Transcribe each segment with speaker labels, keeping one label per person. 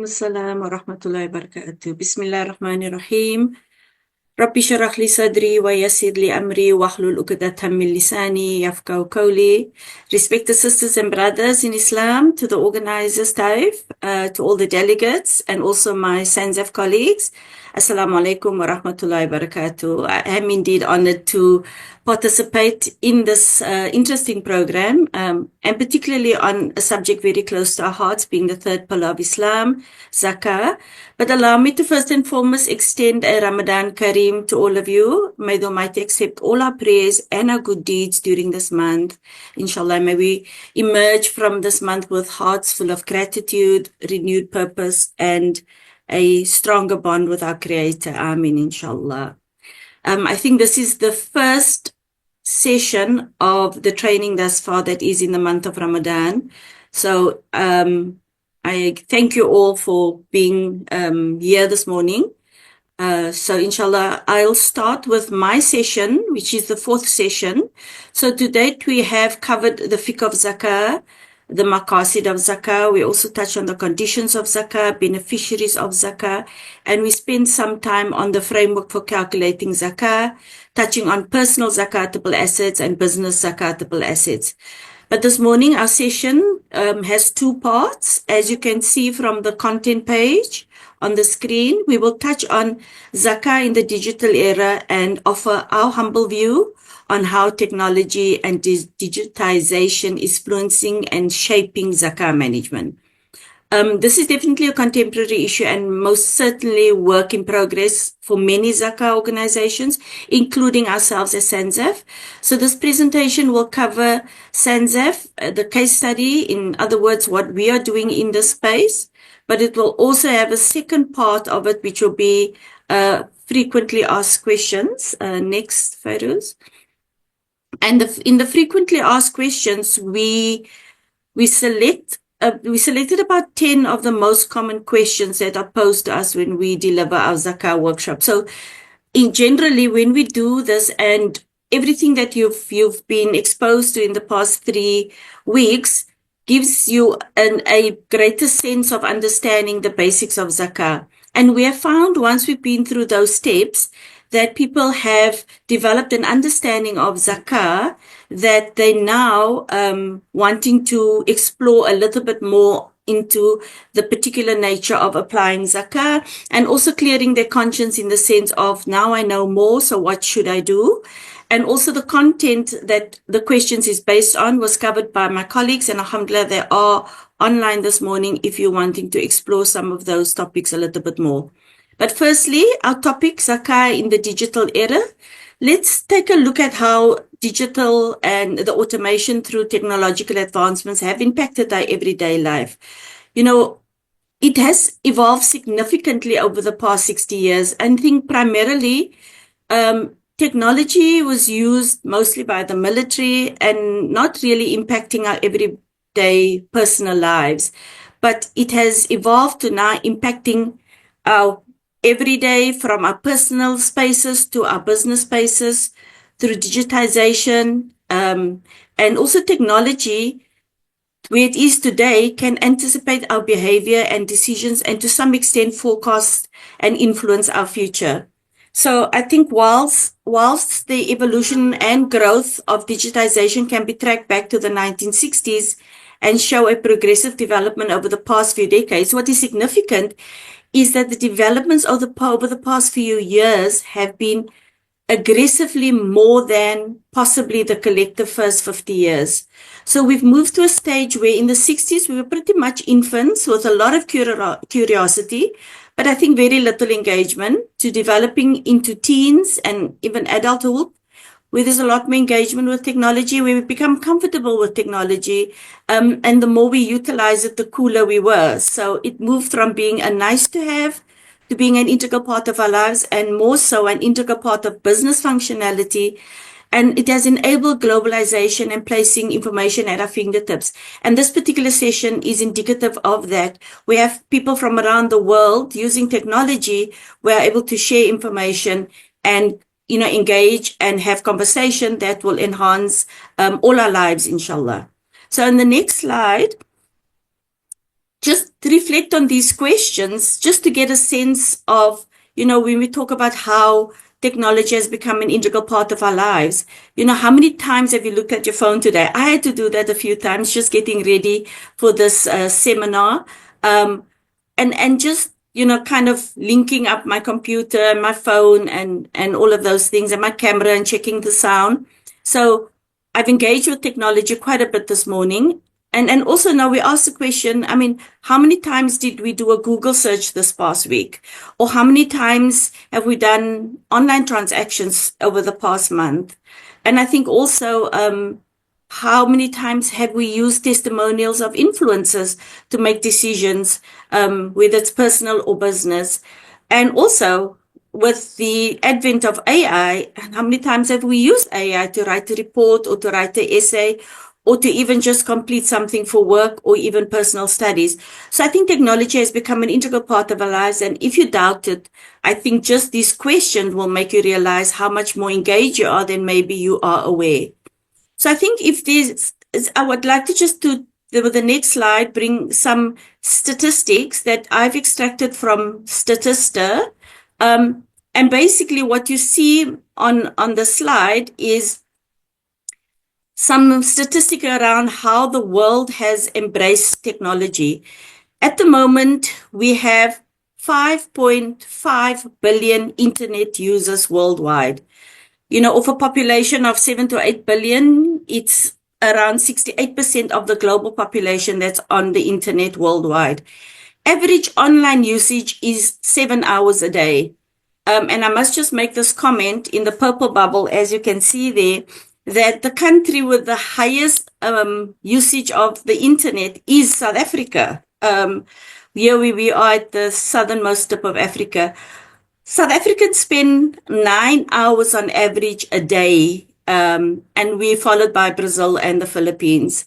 Speaker 1: وعليكم السلام ورحمة الله وبركاته. بسم الله الرحمن الرحيم. ربي اشرح لي صدري ويسر لي أمري واحلل عقدة من لساني يفقهوا قولي. Respected sisters and brothers in Islam, to the organizers TAIF, to all the delegates and also my SANZAF colleagues, Assalamu alaikum wa rahmatullahi wa barakatuh. I am indeed honored to participate in this interesting program, and particularly on a subject very close to our hearts, being the third pillar of Islam, Zakah. But allow me to first and foremost extend a Ramadan Kareem to all of you. May the Almighty accept all our prayers and our good deeds during this month. Inshallah, may we emerge from this month with hearts full of gratitude, renewed purpose, and a stronger bond with our Creator. Amin, inshallah. I think this is the first session of the training thus far that is in the month of Ramadan. So I thank you all for being here this morning. So inshallah, I'll start with my session, which is the fourth session. So to date, we have covered the fiqh of zakah, the maqasid of zakah. We also touched on the conditions of zakah, beneficiaries of zakah, and we spent some time on the framework for calculating zakah, touching on personal zakatable assets and business zakatable assets. But this morning, our session has two parts. As you can see from the content page on the screen, we will touch on zakah in the digital era and offer our humble view on how technology and digitization is influencing and shaping zakah management. This is definitely a contemporary issue and most certainly work in progress for many zakah organizations, including ourselves as SANZAF. So this presentation will cover SANZAF, the case study, in other words, what we are doing in this space, but it will also have a second part of it, which will be frequently asked questions. Next photos. And in the frequently asked questions, we selected about 10 of the most common questions that are posed to us when we deliver our zakah workshop. So generally, when we do this and everything that you've been exposed to in the past 3 weeks gives you a greater sense of understanding the basics of zakah. And we have found once we've been through those steps that people have developed an understanding of zakah that they now wanting to explore a little bit more into the particular nature of applying zakah and also clearing their conscience in the sense of now I know more, so what should I do? And also the content that the questions is based on was covered by my colleagues, and alhamdulillah they are online this morning if you're wanting to explore some of those topics a little bit more. But firstly, our topic, zakah in the digital era. Let's take a look at how digital and the automation through technological advancements have impacted our everyday life. You know, it has evolved significantly over the past 60 years. And I think primarily technology was used mostly by the military and not really impacting our everyday personal lives. But it has evolved to now impacting our every day, from our personal spaces to our business spaces, through digitization, and also technology, where it is today, can anticipate our behavior and decisions and to some extent forecast and influence our future. So I think whilst the evolution and growth of digitization can be tracked back to the 1960s and show a progressive development over the past few decades, what is significant is that the developments over the past few years have been aggressively more than possibly the collective first 50 years. So we've moved to a stage where in the 60s we were pretty much infants with a lot of curiosity, but I think very little engagement, to developing into teens and even adulthood, where there's a lot more engagement with technology, where we become comfortable with technology, and the more we utilize it, the cooler we were. So it moved from being a nice to have to being an integral part of our lives, and more so an integral part of business functionality. And it has enabled globalization and placing information at our fingertips. And this particular session is indicative of that. We have people from around the world using technology. We are able to share information and engage and have conversation that will enhance all our lives, inshallah. So in the next slide, just reflect on these questions just to get a sense of, when we talk about how technology has become an integral part of our lives. How many times have you looked at your phone today? I had to do that a few times just getting ready for this seminar. And just, kind of linking up my computer and my phone and all of those things and my camera and checking the sound. So I've engaged with technology quite a bit this morning. And also now we ask the question, I mean, how many times did we do a Google search this past week? Or how many times have we done online transactions over the past month? And I think also, how many times have we used testimonials of influencers to make decisions, whether it's personal or business? And also, with the advent of AI, how many times have we used AI to write a report or to write an essay or to even just complete something for work or even personal studies? So I think technology has become an integral part of our lives. And if you doubt it, I think just these questions will make you realize how much more engaged you are than maybe you are aware. So I think I would like to just with the next slide, bring some statistics that I've extracted from Statista. And basically what you see on the slide is some statistic around how the world has embraced technology. At the moment, we have 5.5 billion internet users worldwide. Of a population of 7 to 8 billion, it's around 68% of the global population that's on the internet worldwide. Average online usage is 7 hours a day. And I must just make this comment in the purple bubble, as you can see there, that the country with the highest usage of the internet is South Africa. Here we are at the southernmost tip of Africa. South Africans spend 9 hours on average a day, and we're followed by Brazil and the Philippines.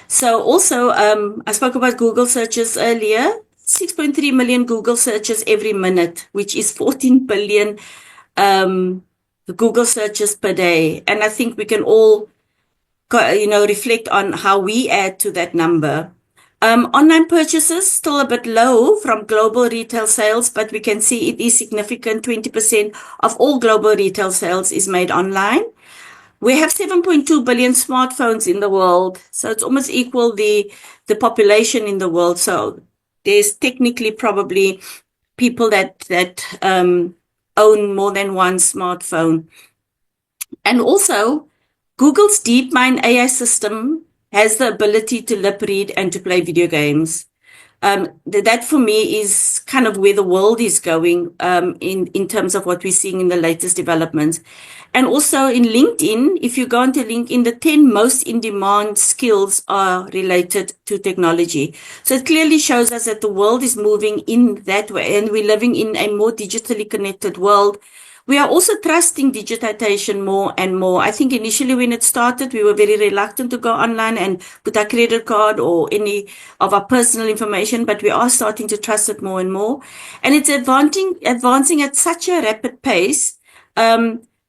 Speaker 1: So also, I spoke about Google searches earlier. 6.3 million Google searches every minute, which is 14 billion Google searches per day. And I think we can all, reflect on how we add to that number. Online purchases still a bit low from global retail sales, but we can see it is significant. 20% of all global retail sales is made online. We have 7.2 billion smartphones in the world, so it's almost equal the population in the world. So there's technically probably people that own more than one smartphone. And also, Google's DeepMind AI system has the ability to lip read and to play video games. That for me is kind of where the world is going in terms of what we're seeing in the latest developments. And also in LinkedIn, if you go onto LinkedIn, the 10 most in-demand skills are related to technology. So it clearly shows us that the world is moving in that way, and we're living in a more digitally connected world. We are also trusting digitization more and more. I think initially when it started, we were very reluctant to go online and put our credit card or any of our personal information, but we are starting to trust it more and more. And it's advancing at such a rapid pace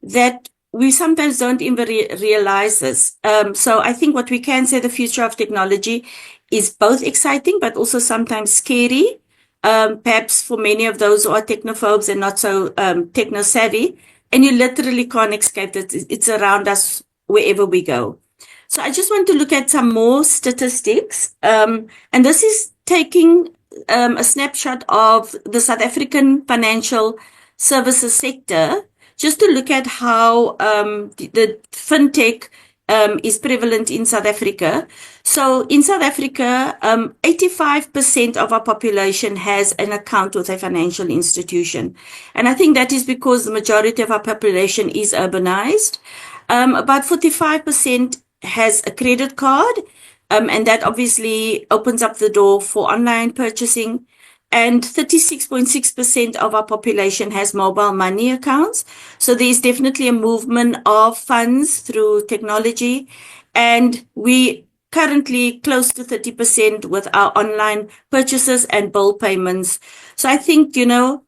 Speaker 1: that we sometimes don't even realize this. So I think what we can say, the future of technology is both exciting, but also sometimes scary. Perhaps for many of those who are technophobes and not so techno savvy, and you literally can't escape it. It's around us wherever we go. So I just want to look at some more statistics. And this is taking a snapshot of the South African financial services sector, just to look at how the fintech is prevalent in South Africa. So in South Africa, 85% of our population has an account with a financial institution. And I think that is because the majority of our population is urbanized. About 45% has a credit card, and that obviously opens up the door for online purchasing. And 36.6% of our population has mobile money accounts. So there's definitely a movement of funds through technology. And we currently close to 30% with our online purchases and bill payments. So I think, even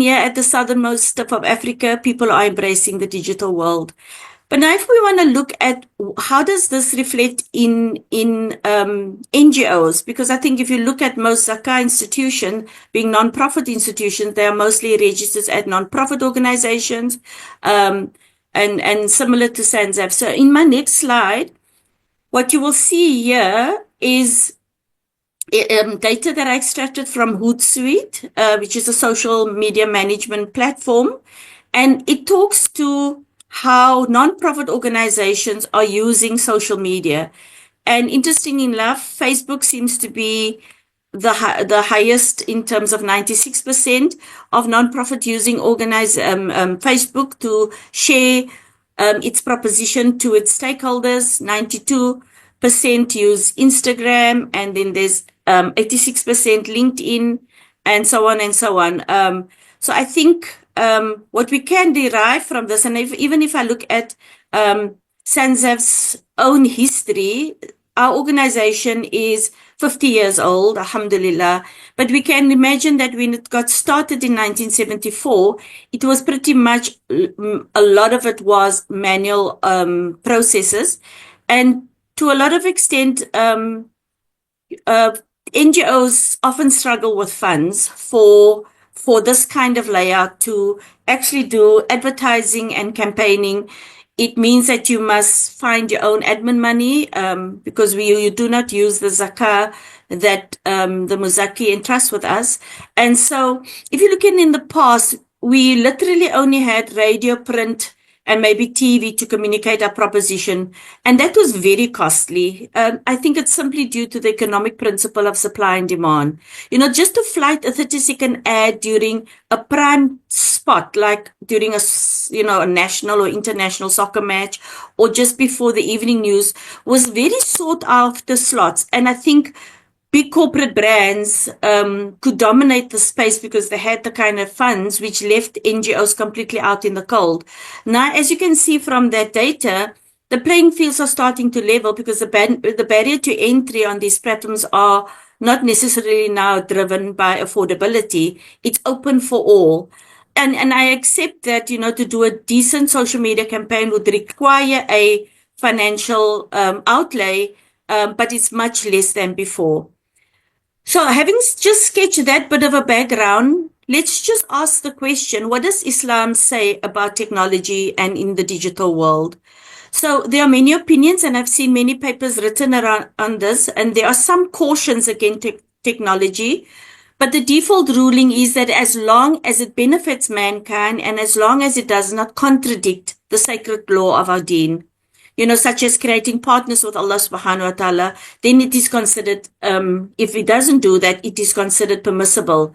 Speaker 1: here at the southernmost tip of Africa, people are embracing the digital world. But now if we want to look at how does this reflect in NGOs, because I think if you look at most Zakah institutions, being non-profit institutions, they are mostly registered as non-profit organizations, and similar to SANZAF. So in my next slide, what you will see here is data that I extracted from Hootsuite, which is a social media management platform. And it talks to how nonprofit organizations are using social media. And interesting enough, Facebook seems to be the highest in terms of 96% of nonprofit using Facebook to share its proposition to its stakeholders. 92% use Instagram, and then there's 86% LinkedIn, and so on and so on. So I think what we can derive from this, and even if I look at SANZAF's own history, our organization is 50 years old, alhamdulillah. But we can imagine that when it got started in 1974, it was pretty much, a lot of it was manual processes. And to a lot of extent, NGOs often struggle with funds for this kind of layout to actually do advertising and campaigning. It means that you must find your own admin money, because you do not use the zakah that the Muzaki entrusts with us. And so if you look in the past, we literally only had radio, print, and maybe TV to communicate our proposition. And that was very costly. I think it's simply due to the economic principle of supply and demand. Just to flight a 30-second ad during a prime spot, like during a national or international soccer match, or just before the evening news, was very sought after slots. And I think big corporate brands could dominate the space because they had the kind of funds which left NGOs completely out in the cold. Now, as you can see from that data, the playing fields are starting to level because the barrier to entry on these platforms are not necessarily now driven by affordability. It's open for all. And I accept that, to do a decent social media campaign would require a financial outlay, but it's much less than before. So having just sketched that bit of a background, let's just ask the question, what does Islam say about technology and in the digital world? So there are many opinions, and I've seen many papers written around on this, and there are some cautions against technology, but the default ruling is that as long as it benefits mankind and as long as it does not contradict the sacred law of our deen, such as creating partners with Allah subhanahu wa ta'ala, then it is considered, if it doesn't do that, it is considered permissible.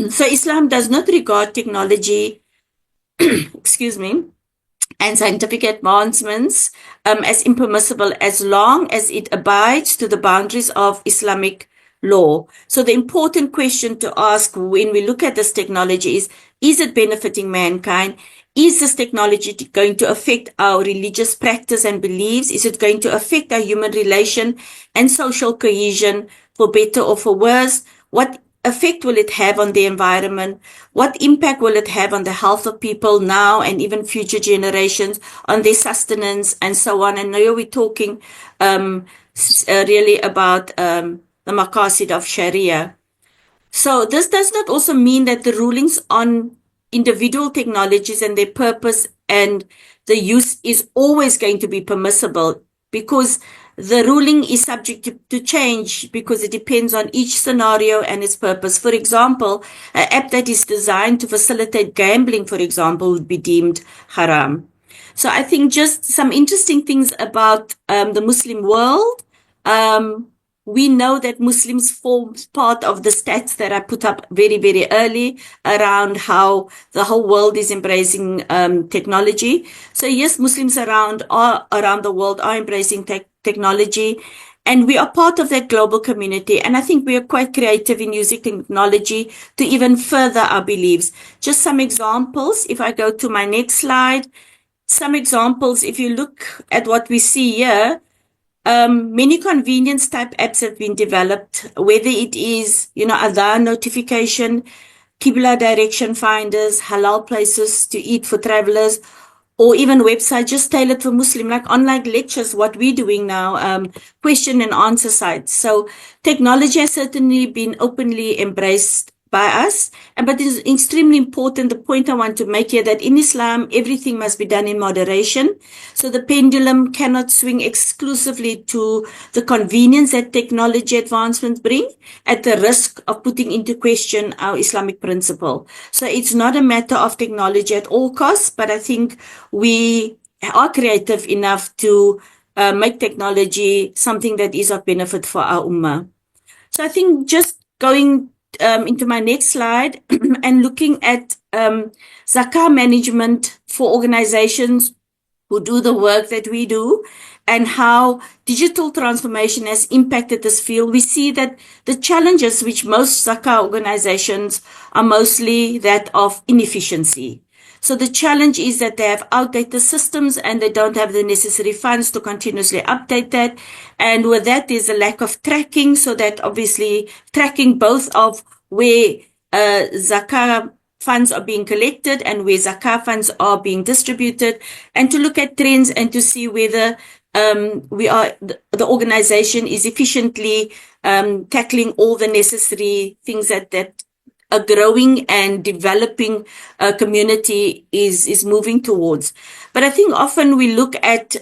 Speaker 1: So Islam does not regard technology, excuse me, and scientific advancements as impermissible as long as it abides to the boundaries of Islamic law. So the important question to ask when we look at this technology is it benefiting mankind? Is this technology going to affect our religious practice and beliefs? Is it going to affect our human relation and social cohesion for better or for worse? What effect will it have on the environment? What impact will it have on the health of people now and even future generations, on their sustenance and so on? And now we're talking really about the maqasid of Sharia. So this does not also mean that the rulings on individual technologies and their purpose and the use is always going to be permissible, because the ruling is subject to change because it depends on each scenario and its purpose. For example, an app that is designed to facilitate gambling, for example, would be deemed haram. So I think just some interesting things about the Muslim world. We know that Muslims form part of the stats that I put up very, very early around how the whole world is embracing technology. So yes, Muslims around the world are embracing technology, and we are part of that global community. And I think we are quite creative in using technology to even further our beliefs. Just some examples. If I go to my next slide, some examples. If you look at what we see here, many convenience type apps have been developed, whether it is, adhan notification, Qibla direction finders, halal places to eat for travelers, or even websites just tailored for Muslim, like online lectures, what we're doing now, question and answer sites. So technology has certainly been openly embraced by us, but it is extremely important. The point I want to make here that in Islam, everything must be done in moderation. So the pendulum cannot swing exclusively to the convenience that technology advancements bring at the risk of putting into question our Islamic principle. So it's not a matter of technology at all costs, but I think we are creative enough to make technology something that is of benefit for our ummah. So I think just going into my next slide and looking at zakah management for organizations who do the work that we do and how digital transformation has impacted this field, we see that the challenges which most zakah organizations are mostly that of inefficiency. So the challenge is that they have outdated systems and they don't have the necessary funds to continuously update that. And with that, there's a lack of tracking, so that obviously tracking both of where zakah funds are being collected and where zakah funds are being distributed, and to look at trends and to see whether the organization is efficiently tackling all the necessary things that a growing and developing community is moving towards. But I think often we look at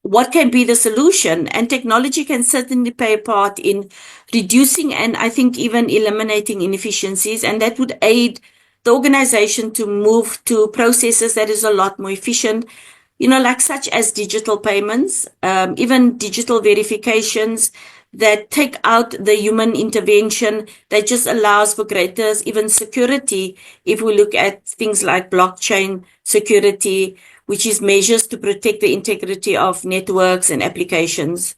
Speaker 1: what can be the solution, and technology can certainly play a part in reducing and I think even eliminating inefficiencies, and that would aid the organization to move to processes that is a lot more efficient, like such as digital payments, even digital verifications that take out the human intervention, that just allows for greater even security. If we look at things like blockchain security, which is measures to protect the integrity of networks and applications.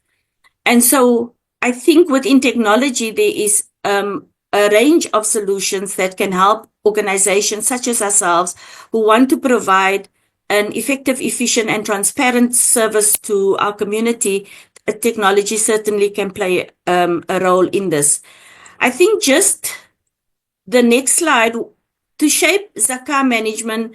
Speaker 1: And so I think within technology, there is a range of solutions that can help organizations such as ourselves who want to provide an effective, efficient, and transparent service to our community. Technology certainly can play a role in this. I think just the next slide, to shape zakah management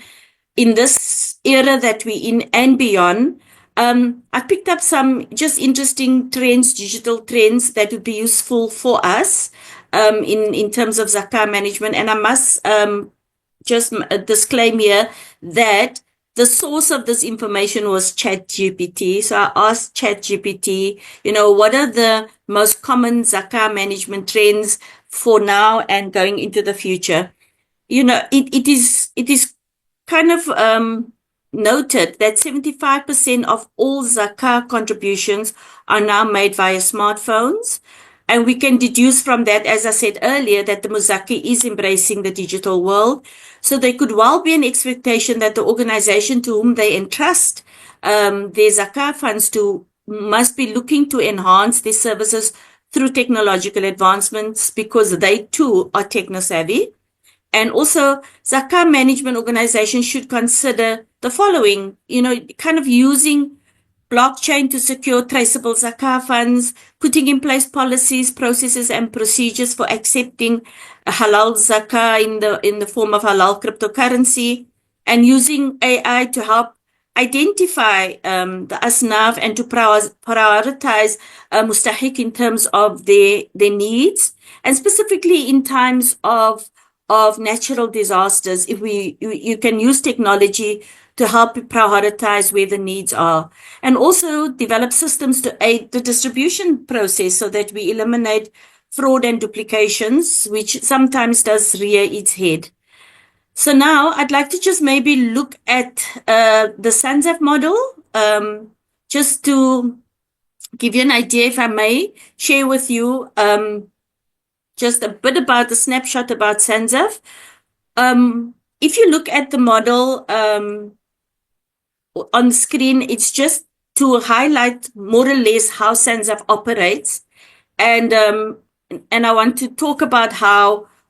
Speaker 1: in this era that we're in and beyond, I picked up some just interesting trends, digital trends that would be useful for us in terms of zakah management. And I must just disclaim here that the source of this information was ChatGPT. So I asked ChatGPT, what are the most common zakah management trends for now and going into the future? It is kind of noted that 75% of all zakah contributions are now made via smartphones. And we can deduce from that, as I said earlier, that the Muzaki is embracing the digital world. So there could well be an expectation that the organization to whom they entrust their zakah funds to must be looking to enhance their services through technological advancements, because they too are techno-savvy. And also, zakah management organizations should consider the following, kind of using blockchain to secure traceable zakah funds, putting in place policies, processes, and procedures for accepting halal zakah in the form of halal cryptocurrency, and using AI to help identify the asnaf and to prioritize mustahiq in terms of their needs, and specifically in times of natural disasters. If you can use technology to help prioritize where the needs are, and also develop systems to aid the distribution process so that we eliminate fraud and duplications, which sometimes does rear its head. So now I'd like to just maybe look at the SANZAF model, just to give you an idea, if I may share with you just a bit about the snapshot about SANZAF. If you look at the model on screen, it's just to highlight more or less how SANZAF operates. And I want to talk about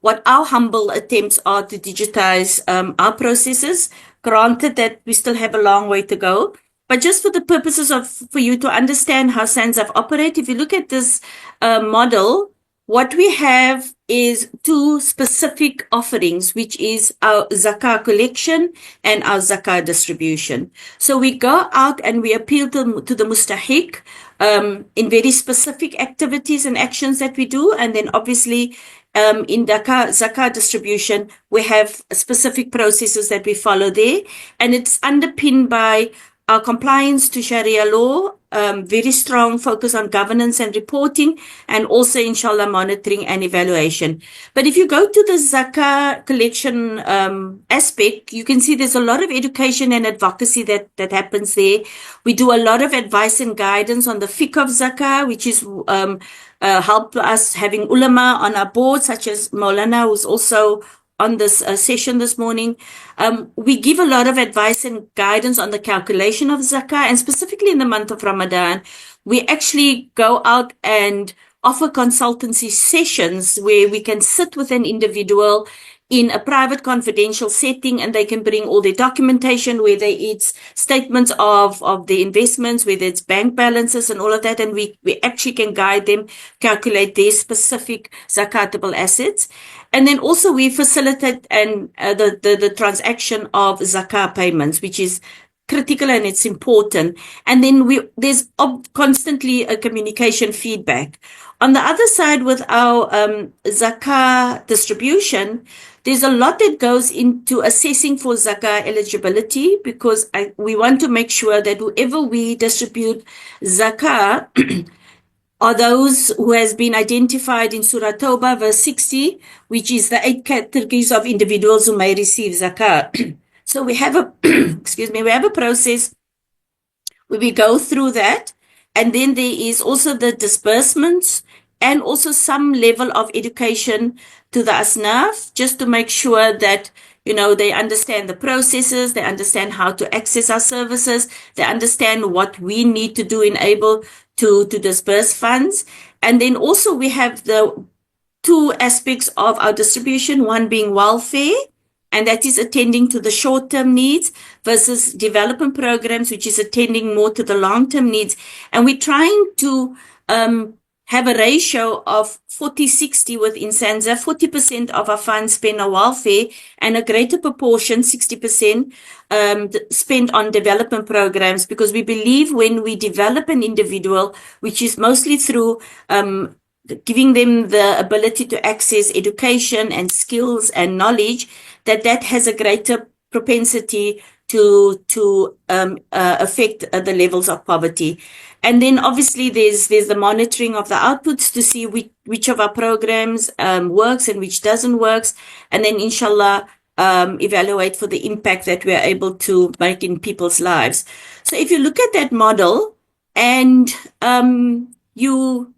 Speaker 1: what our humble attempts are to digitize our processes, granted that we still have a long way to go. But just for the purposes for you to understand how SANZAF operate, if you look at this model, what we have is two specific offerings, which is our Zakah collection and our Zakah distribution. So we go out and we appeal to the mustahiq in very specific activities and actions that we do. And then obviously in Zakah distribution, we have specific processes that we follow there. And it's underpinned by our compliance to Sharia law, very strong focus on governance and reporting, and also, inshallah, monitoring and evaluation. But if you go to the Zakah collection aspect, you can see there's a lot of education and advocacy that happens there. We do a lot of advice and guidance on the fiqh of Zakah, which is help us having ulama on our board, such as Maulana, who's also on this session this morning. We give a lot of advice and guidance on the calculation of zakah, and specifically in the month of Ramadan, we actually go out and offer consultancy sessions where we can sit with an individual in a private confidential setting, and they can bring all their documentation, whether it's statements of the investments, whether it's bank balances and all of that, and we actually can guide them, calculate their specific zakatable assets. And then also we facilitate the transaction of zakah payments, which is critical and it's important. And then there's constantly a communication feedback. On the other side, with our zakah distribution, there's a lot that goes into assessing for zakah eligibility, because we want to make sure that whoever we distribute zakah are those who has been identified in Surah Tawbah, verse 60, which is the 8 categories of individuals who may receive zakah. So we have we have a process where we go through that, and then there is also the disbursements and also some level of education to the asnaf, just to make sure that, you know, they understand the processes, they understand how to access our services, they understand what we need to do enable to disperse funds. And then also we have the two aspects of our distribution, one being welfare, and that is attending to the short-term needs, versus development programs, which is attending more to the long-term needs. And we're trying to have a ratio of 40-60 within SANZAF, 40% of our funds spent on welfare, and a greater proportion, 60%, spent on development programs, because we believe when we develop an individual, which is mostly through giving them the ability to access education and skills and knowledge, that has a greater propensity to affect the levels of poverty. And then obviously there's the monitoring of the outputs to see which of our programs works and which doesn't works, and then inshallah evaluate for the impact that we are able to make in people's lives. So if you look at that model and you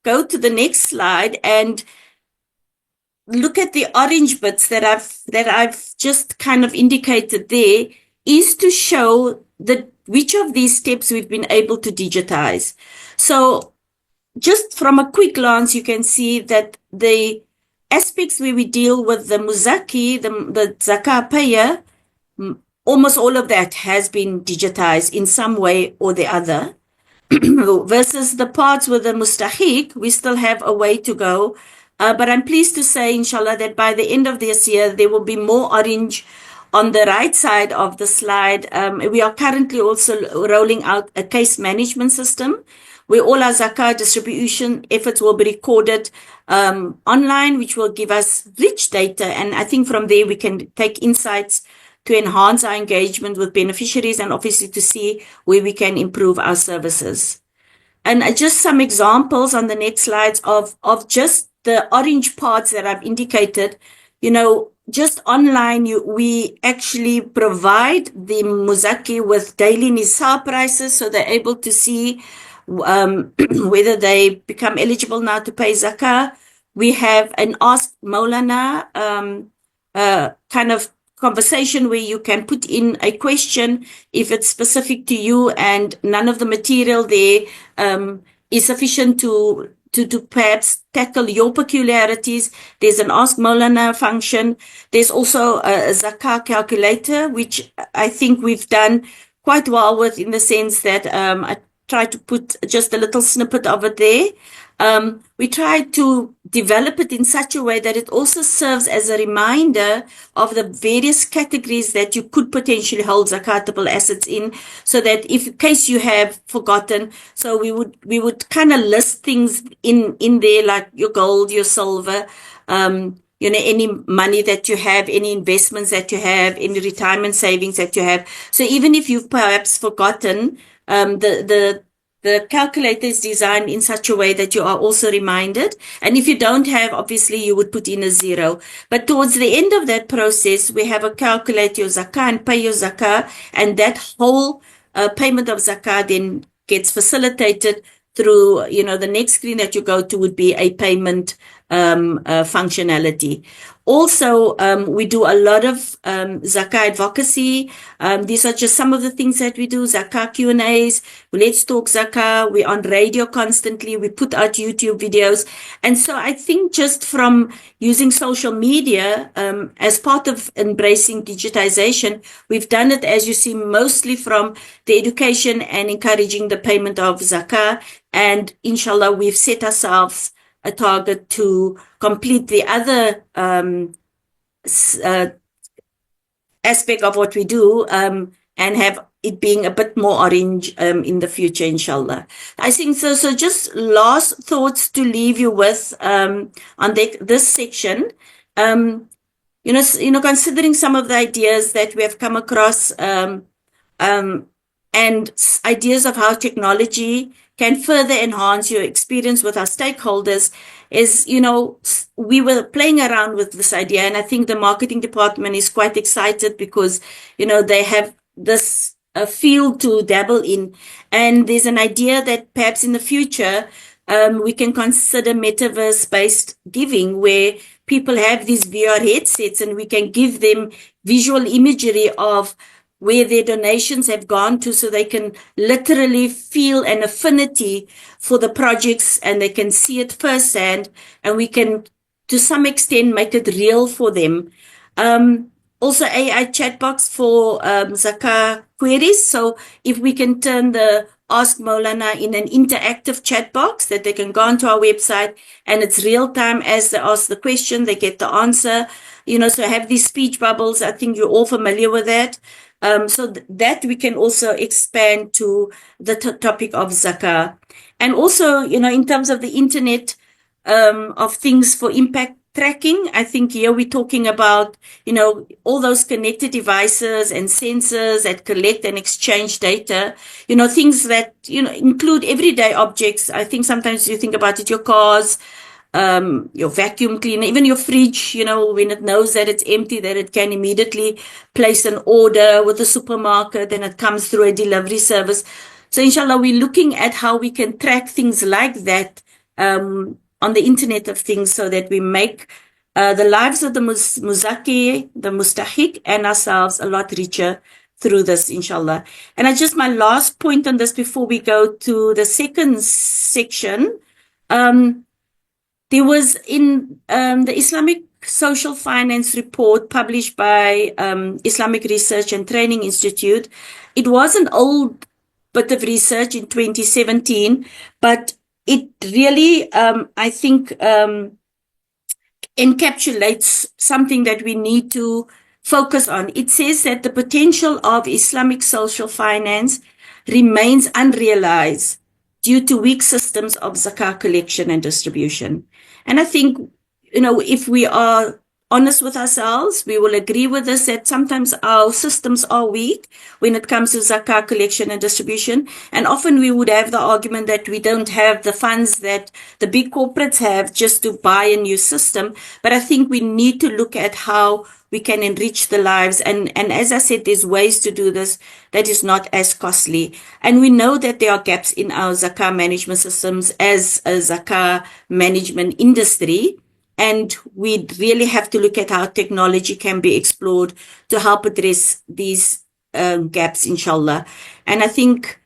Speaker 1: go to the next slide and look at the orange bits that I've just kind of indicated there, is to show which of these steps we've been able to digitize. So just from a quick glance, you can see that the aspects where we deal with the muzaki, the zakah payer, almost all of that has been digitized in some way or the other. Versus the parts with the mustahiq, we still have a way to go. But I'm pleased to say, inshallah, that by the end of this year, there will be more orange on the right side of the slide. We are currently also rolling out a case management system where all our zakah distribution efforts will be recorded online, which will give us rich data. And I think from there we can take insights to enhance our engagement with beneficiaries and obviously to see where we can improve our services. And just some examples on the next slides of just the orange parts that I've indicated. You know, just online, we actually provide the muzaki with daily nisab prices, so they're able to see whether they become eligible now to pay zakah. We have an Ask Maulana kind of conversation where you can put in a question if it's specific to you and none of the material there is sufficient to perhaps tackle your peculiarities. There's an Ask Maulana function. There's also a zakah calculator, which I think we've done quite well with, in the sense that I try to put just a little snippet of it there. we try to develop it in such a way that it also serves as a reminder of the various categories that you could potentially hold zakatable assets in, so that if in case you have forgotten, so we would kind of list things in there, like your gold, your silver, any money that you have, any investments that you have, any retirement savings that you have. So even if you've perhaps forgotten, the calculator is designed in such a way that you are also reminded. And if you don't have, obviously you would put in a zero. But towards the end of that process, we have a calculate your zakah and pay your zakah. And that whole payment of zakah then gets facilitated through, the next screen that you go to would be a payment functionality. Also, we do a lot of Zakah advocacy. These are just some of the things that we do. Zakah Q&As, Let's Talk Zakah. We're on radio constantly. We put out YouTube videos. And so I think just from using social media as part of embracing digitization, we've done it, as you see, mostly from the education and encouraging the payment of Zakah. And inshallah, we've set ourselves a target to complete the other aspect of what we do and have it being a bit more orange in the future, inshallah. I think so. So just last thoughts to leave you with on this section. Considering some of the ideas that we have come across and ideas of how technology can further enhance your experience with our stakeholders is, we were playing around with this idea, and I think the marketing department is quite excited because, they have this field to dabble in. And there's an idea that perhaps in the future, we can consider metaverse-based giving, where people have these VR headsets and we can give them visual imagery of where their donations have gone to, so they can literally feel an affinity for the projects and they can see it firsthand, and we can, to some extent, make it real for them. Also, AI chat box for Zakah queries. So if we can turn the Ask Maulana in an interactive chat box that they can go onto our website and it's real time. As they ask the question, they get the answer. So have these speech bubbles. I think you're all familiar with that. So that we can also expand to the topic of zakah. And also, in terms of the Internet of Things for impact tracking, I think here we're talking about, all those connected devices and sensors that collect and exchange data, things that, include everyday objects. I think sometimes you think about it, your cars, your vacuum cleaner, even your fridge, when it knows that it's empty, that it can immediately place an order with the supermarket and it comes through a delivery service. So inshallah, we're looking at how we can track things like that on the Internet of Things, so that we make the lives of the muzaki, the mustahiq, and ourselves a lot richer through this, inshallah. And my last point on this before we go to the second section, there was in the Islamic Social Finance report published by Islamic Research and Training Institute. It was an old bit of research in 2017, but it really, I think, encapsulates something that we need to focus on. It says that the potential of Islamic social finance remains unrealized due to weak systems of zakah collection and distribution. And I think, if we are honest with ourselves, we will agree with this, that sometimes our systems are weak when it comes to zakah collection and distribution. And often we would have the argument that we don't have the funds that the big corporates have just to buy a new system. But I think we need to look at how we can enrich the lives. And as I said, there's ways to do this that is not as costly. And we know that there are gaps in our zakah management systems as a zakah management industry. And we really have to look at how technology can be explored to help address these gaps, inshallah. And I think,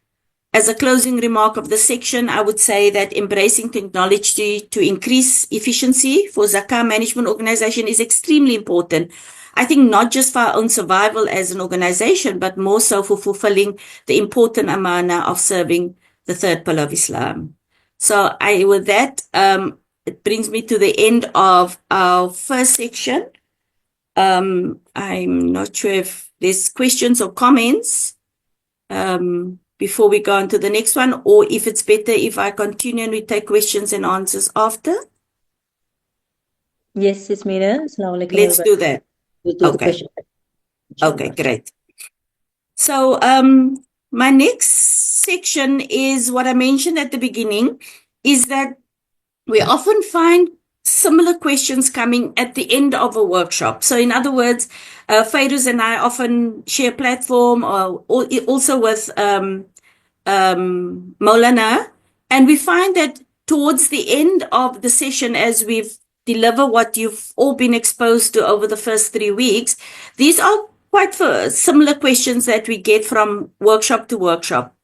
Speaker 1: as a closing remark of this section, I would say that embracing technology to increase efficiency for zakah management organization is extremely important. I think not just for our own survival as an organization, but more so for fulfilling the important amana of serving the third pillar of Islam. So with that, it brings me to the end of our first section. I'm not sure if there's questions or comments before we go on to the next one, or if it's better if I continue and we take questions and answers after.
Speaker 2: Yes, it's Mira.
Speaker 1: Let's do that.
Speaker 2: We'll do the
Speaker 1: Okay.
Speaker 2: question.
Speaker 1: Okay, great. So my next section is what I mentioned at the beginning, is that we often find similar questions coming at the end of a workshop. So in other words, Fairuz and I often share a platform, or also with Maulana, and we find that towards the end of the session, as we've deliver what you've all been exposed to over the first 3 weeks, these are quite similar questions that we get from workshop to workshop.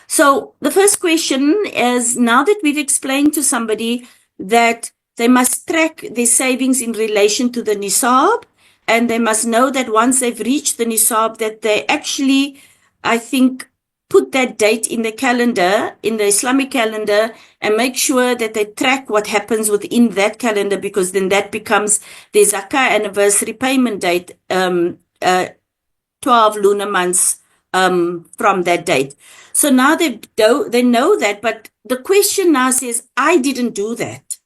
Speaker 1: So the first question is, now that we've explained to somebody that they must track their savings in relation to the nisab, and they must know that once they've reached the nisab, that they actually, I think, put that date in the calendar, in the Islamic calendar, and make sure that they track what happens within that calendar, because then that becomes the Zakah anniversary payment date, 12 lunar months from that date. So now they know that, but the question now says, I didn't do that.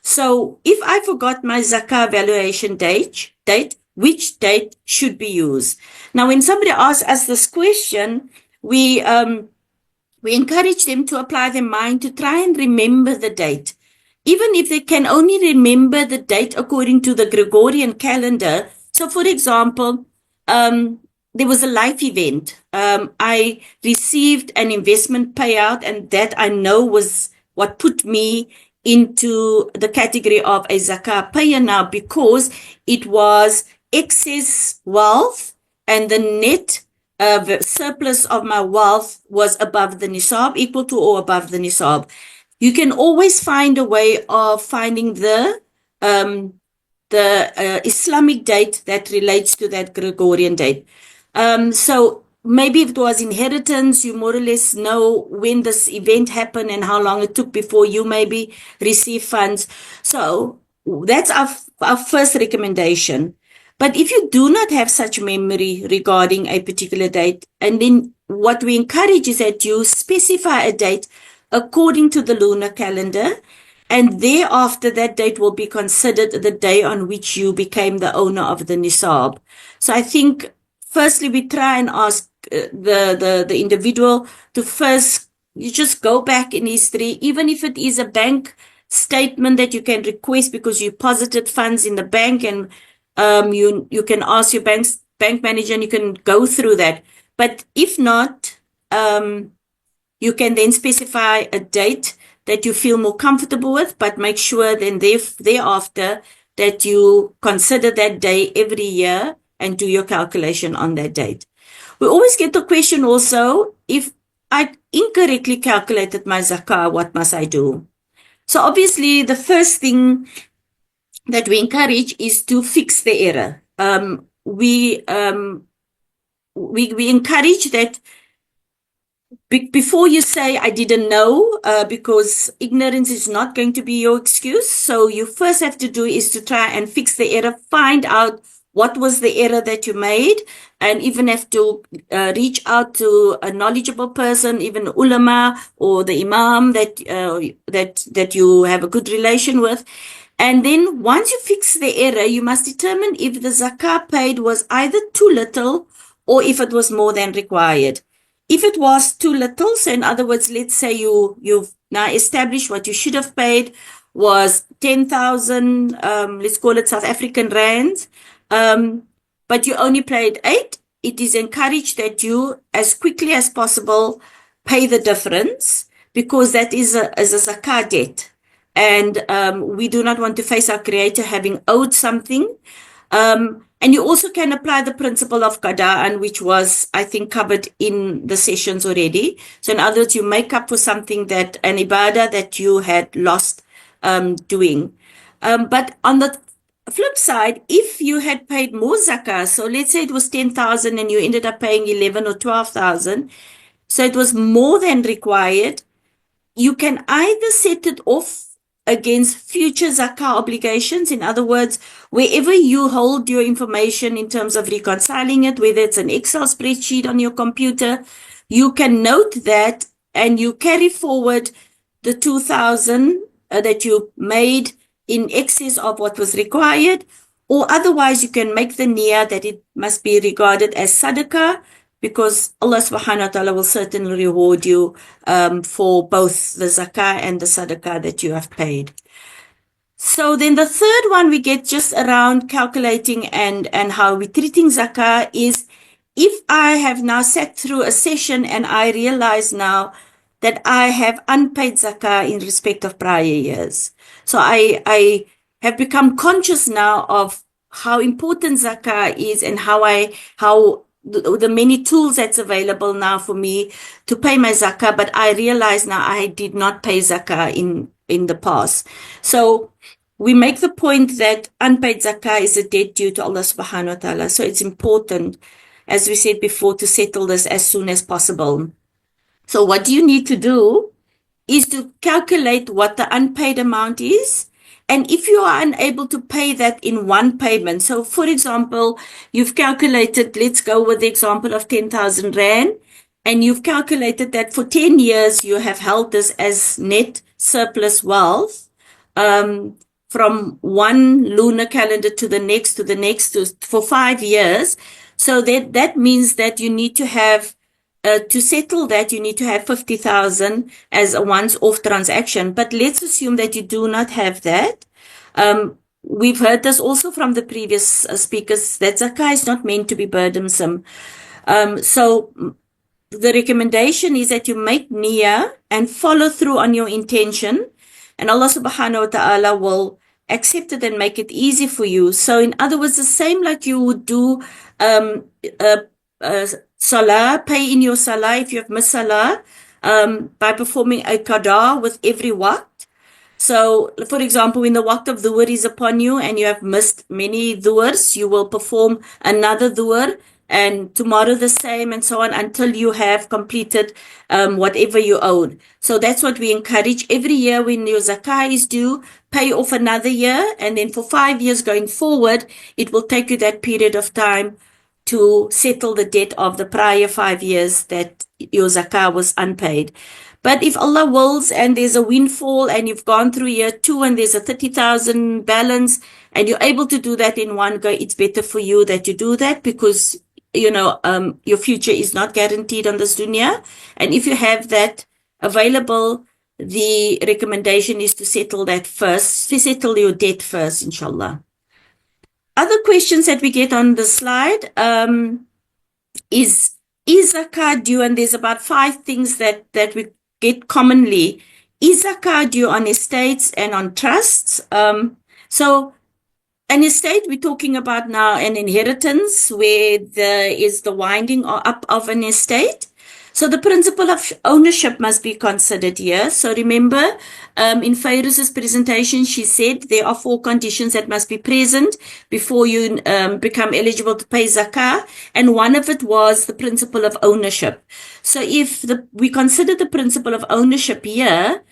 Speaker 1: So if I forgot my Zakah valuation date, which date should be used? Now, when somebody asks us this question, we encourage them to apply their mind to try and remember the date. Even if they can only remember the date according to the Gregorian calendar. So, for example, there was a life event. I received an investment payout, and that I know was what put me into the category of a zakah payer now, because it was excess wealth, and the net surplus of my wealth was above the nisab, equal to or above the nisab. You can always find a way of finding the Islamic date that relates to that Gregorian date. So maybe if it was inheritance, you more or less know when this event happened and how long it took before you maybe receive funds. So that's our first recommendation. But if you do not have such memory regarding a particular date, and then what we encourage is that you specify a date according to the lunar calendar, and thereafter that date will be considered the day on which you became the owner of the nisab. So I think firstly we try and ask the individual to first, you just go back in history, even if it is a bank statement that you can request because you posited funds in the bank, and you can ask your bank manager and you can go through that. But if not, you can then specify a date that you feel more comfortable with, but make sure then thereafter that you consider that day every year and do your calculation on that date. We always get the question also, if I incorrectly calculated my zakah, what must I do? So obviously the first thing that we encourage is to fix the error. We encourage that before you say, I didn't know, because ignorance is not going to be your excuse. So you first have to do is to try and fix the error, find out what was the error that you made, and even have to reach out to a knowledgeable person, even ulama or the imam that you have a good relation with. And then once you fix the error, you must determine if the zakah paid was either too little or if it was more than required. If it was too little, so in other words, let's say you've now established what you should have paid was 10,000, let's call it South African rands, but you only paid 8, it is encouraged that you, as quickly as possible, pay the difference, because that is a zakah debt. And we do not want to face our Creator having owed something. And you also can apply the principle of qada'an, which was, I think, covered in the sessions already. So in other words, you make up for something that, an ibadah that you had lost doing. But on the flip side, if you had paid more zakah, so let's say it was 10,000 and you ended up paying 11 or 12,000, so it was more than required, you can either set it off against future zakah obligations. In other words, wherever you hold your information in terms of reconciling it, whether it's an Excel spreadsheet on your computer, you can note that and you carry forward the 2,000 that you made in excess of what was required, or otherwise you can make the niyyah that it must be regarded as sadaqah, because Allah subhanahu wa ta'ala will certainly reward you for both the zakah and the sadaqah that you have paid. So then the third one we get just around calculating and how we're treating zakah is, if I have now sat through a session and I realize now that I have unpaid zakah in respect of prior years. So I have become conscious now of how important zakah is and how the many tools that's available now for me to pay my zakah, but I realize now I did not pay zakah in the past. So we make the point that unpaid zakah is a debt due to Allah subhanahu wa ta'ala. So it's important, as we said before, to settle this as soon as possible. So what you need to do is to calculate what the unpaid amount is. And if you are unable to pay that in one payment, so for example, you've calculated, let's go with the example of 10,000 Rand, and you've calculated that for 10 years you have held this as net surplus wealth, from one lunar calendar to the next, for 5 years. So that means that you need to have, to settle that, you need to have 50,000 as a once-off transaction. But let's assume that you do not have that. We've heard this also from the previous speakers, that zakah is not meant to be burdensome. So the recommendation is that you make niyyah and follow through on your intention, and Allah subhanahu wa ta'ala will accept it and make it easy for you. So in other words, the same like you would do salah, pay in your salah if you have missed salah, by performing a qada with every waqt. So, for example, when the waqt of dhuhr is upon you and you have missed many dhuhrs, you will perform another dhuhr, and tomorrow the same, and so on, until you have completed whatever you owe. So that's what we encourage. Every year when your zakah is due, pay off another year, and then for 5 years going forward, it will take you that period of time to settle the debt of the prior 5 years that your zakah was unpaid. But if Allah wills and there's a windfall and you've gone through year 2 and there's a 30,000 balance and you're able to do that in one go, it's better for you that you do that, because your future is not guaranteed on this dunya. And if you have that available, the recommendation is to settle that first, to settle your debt first, inshallah. Other questions that we get on the slide is zakah due? And there's about 5 things that we get commonly. Is zakah due on estates and on trusts? So an estate, we're talking about now an inheritance where there is the winding up of an estate. So the principle of ownership must be considered here. So remember, in Fairuz's presentation, she said there are 4 conditions that must be present before you become eligible to pay zakah. And one of it was the principle of ownership. So if we consider the principle of ownership here,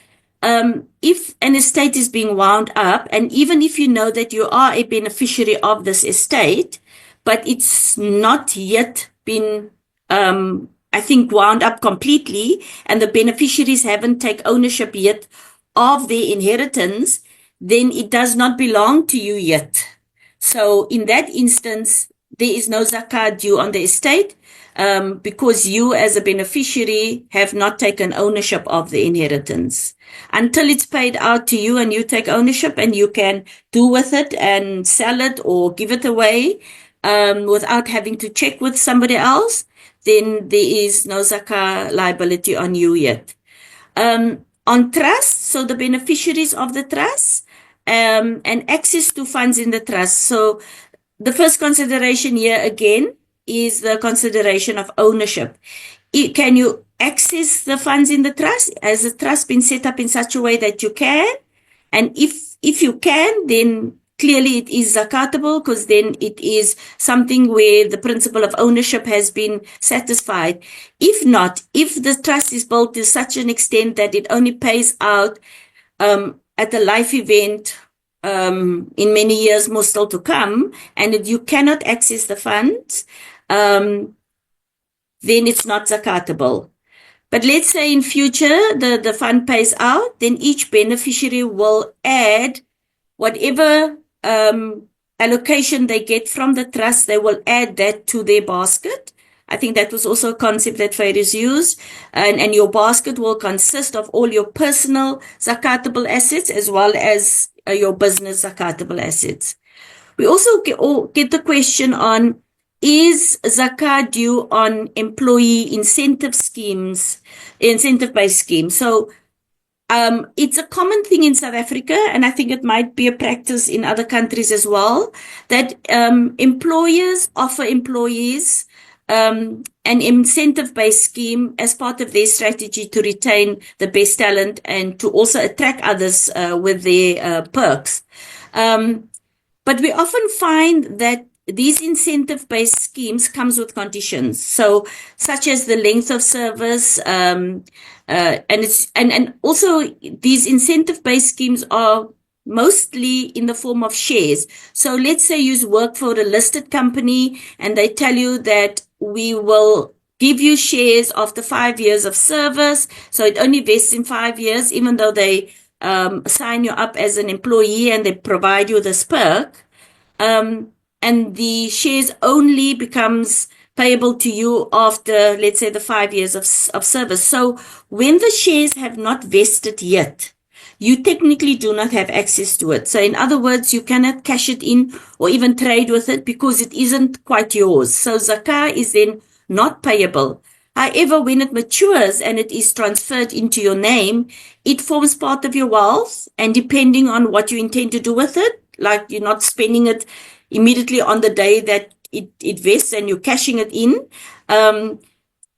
Speaker 1: if an estate is being wound up, and even if you know that you are a beneficiary of this estate, but it's not yet been wound up completely, and the beneficiaries haven't taken ownership yet of their inheritance, then it does not belong to you yet. So in that instance, there is no zakah due on the estate, because you as a beneficiary have not taken ownership of the inheritance. Until it's paid out to you and you take ownership and you can do with it and sell it or give it away without having to check with somebody else, then there is no zakah liability on you yet. On trust, so the beneficiaries of the trust, and access to funds in the trust. So the first consideration here again is the consideration of ownership. Can you access the funds in the trust? Has the trust been set up in such a way that you can? And if you can, then clearly it is zakatable, because then it is something where the principle of ownership has been satisfied. If not, if the trust is built to such an extent that it only pays out at a life event in many years more still to come, and you cannot access the funds, then it's not zakatable. But let's say in future the fund pays out, then each beneficiary will add whatever allocation they get from the trust, they will add that to their basket. I think that was also a concept that Fairuz used. And your basket will consist of all your personal zakatable assets as well as your business zakatable assets. We also get the question on, is zakah due on employee incentive schemes, incentive-based schemes? So it's a common thing in South Africa, and I think it might be a practice in other countries as well, that employers offer employees an incentive-based scheme as part of their strategy to retain the best talent and to also attract others with their perks. But we often find that these incentive-based schemes comes with conditions, so such as the length of service, and also these incentive-based schemes are mostly in the form of shares. So let's say you work for a listed company and they tell you that we will give you shares after 5 years of service. So it only vests in 5 years, even though they sign you up as an employee and they provide you this perk. And the shares only becomes payable to you after, let's say, the 5 years of service. So when the shares have not vested yet, you technically do not have access to it. So in other words, you cannot cash it in or even trade with it because it isn't quite yours. So zakah is then not payable. However, when it matures and it is transferred into your name, it forms part of your wealth. And depending on what you intend to do with it, like you're not spending it immediately on the day that it vests and you're cashing it in.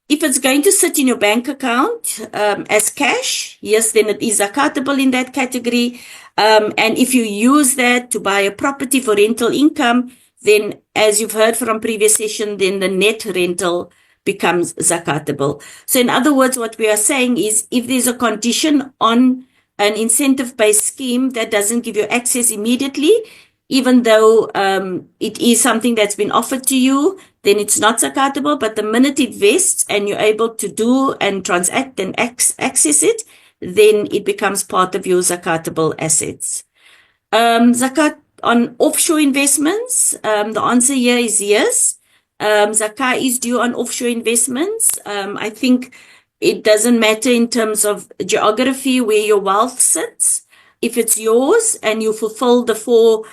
Speaker 1: If it's going to sit in your bank account as cash, yes, then it is zakatable in that category. And if you use that to buy a property for rental income, then as you've heard from previous session, then the net rental becomes zakatable. So in other words, what we are saying is if there's a condition on an incentive-based scheme that doesn't give you access immediately, even though it is something that's been offered to you, then it's not zakatable. But the minute it vests and you're able to do and transact and access it, then it becomes part of your zakatable assets. Zakat on offshore investments, the answer here is yes. Zakah is due on offshore investments. I think it doesn't matter in terms of geography where your wealth sits. If it's yours and you fulfill the 4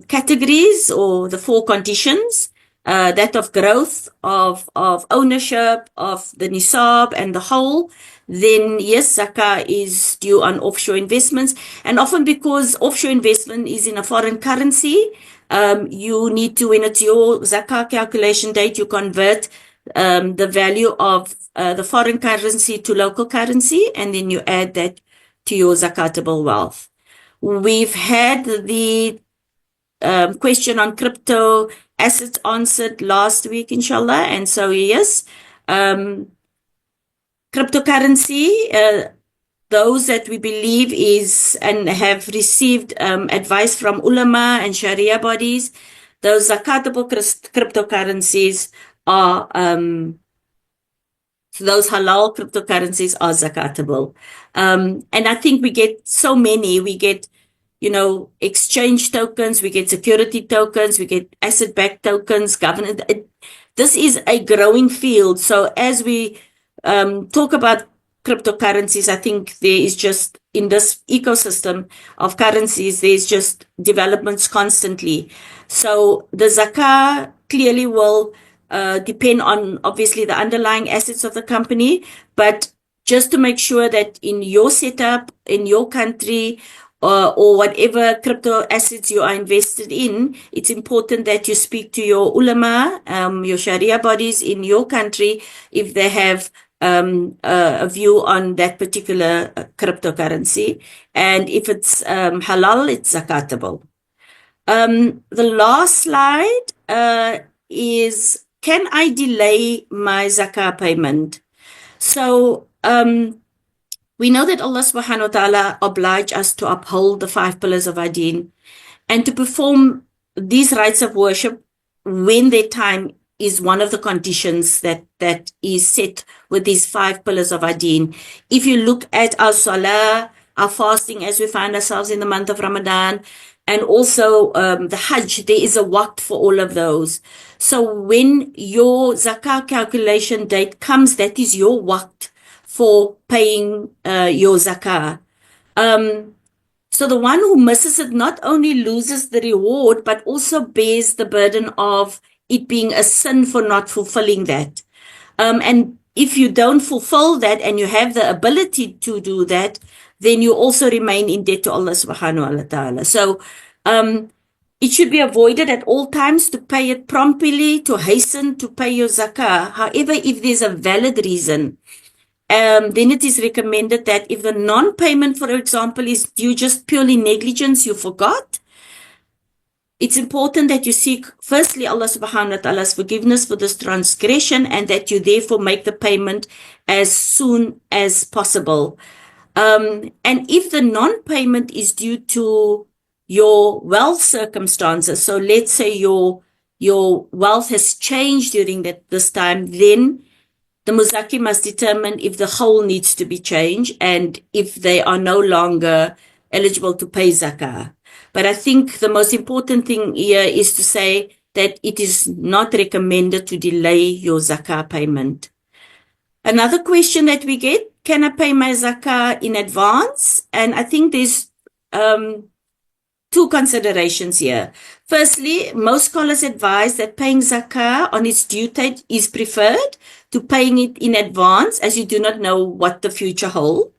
Speaker 1: categories or the 4 conditions, that of growth, of ownership, of the nisab and the whole, then yes, zakah is due on offshore investments. And often because offshore investment is in a foreign currency, you need to, when it's your zakah calculation date, you convert the value of the foreign currency to local currency, and then you add that to your zakatable wealth. We've had the question on crypto assets answered last week, inshallah. And so, yes, cryptocurrency, those that we believe is and have received advice from ulama and sharia bodies, those zakatable cryptocurrencies are, those halal cryptocurrencies are zakatable. And I think we get so many, we get, exchange tokens, we get security tokens, we get asset-backed tokens, governance. This is a growing field. So as we talk about cryptocurrencies, I think there is just, in this ecosystem of currencies, there's just developments constantly. So the zakah clearly will depend on, obviously, the underlying assets of the company, but just to make sure that in your setup, in your country, or whatever crypto assets you are invested in, it's important that you speak to your ulama, your sharia bodies in your country, if they have a view on that particular cryptocurrency. And if it's halal, it's zakatable. The last slide is, can I delay my zakah payment? So we know that Allah subhanahu wa ta'ala obliged us to uphold the 5 pillars of our deen and to perform these rites of worship when their time is one of the conditions that is set with these 5 pillars of our deen. If you look at our salah, our fasting as we find ourselves in the month of Ramadan, and also the Hajj, there is a waqt for all of those. So when your zakah calculation date comes, that is your waqt for paying your zakah. So the one who misses it not only loses the reward, but also bears the burden of it being a sin for not fulfilling that. And if you don't fulfill that and you have the ability to do that, then you also remain in debt to Allah subhanahu wa ta'ala. So it should be avoided at all times to pay it promptly, to hasten to pay your zakah. However, if there's a valid reason, then it is recommended that if the non-payment, for example, is due just purely negligence, you forgot, it's important that you seek firstly Allah subhanahu wa ta'ala's forgiveness for this transgression and that you therefore make the payment as soon as possible. And if the non-payment is due to your wealth circumstances, so let's say your wealth has changed during this time, then the muzaki must determine if the whole needs to be changed and if they are no longer eligible to pay zakah. But I think the most important thing here is to say that it is not recommended to delay your zakah payment. Another question that we get, can I pay my zakah in advance? And I think there's two considerations here. Firstly, most scholars advise that paying zakah on its due date is preferred to paying it in advance, as you do not know what the future holds.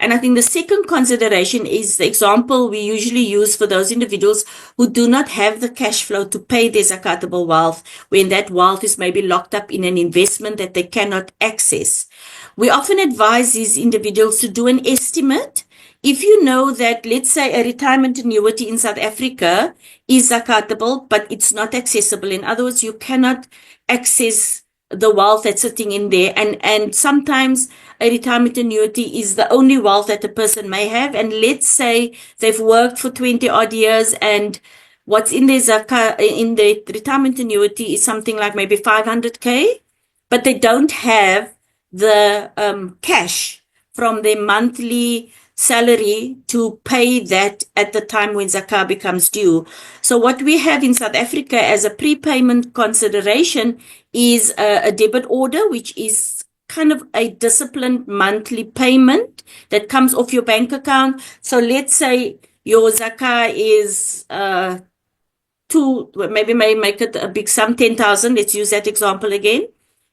Speaker 1: And I think the second consideration is the example we usually use for those individuals who do not have the cash flow to pay their zakatable wealth when that wealth is maybe locked up in an investment that they cannot access. We often advise these individuals to do an estimate. If you know that, let's say, a retirement annuity in South Africa is zakatable, but it's not accessible. In other words, you cannot access the wealth that's sitting in there. And sometimes a retirement annuity is the only wealth that a person may have. And let's say they've worked for 20 odd years and what's in their zakah, in the retirement annuity is something like maybe 500K, but they don't have the cash from their monthly salary to pay that at the time when zakah becomes due. So what we have in South Africa as a prepayment consideration is a debit order, which is kind of a disciplined monthly payment that comes off your bank account. So let's say your zakah is maybe make it a big sum, 10,000. Let's use that example again.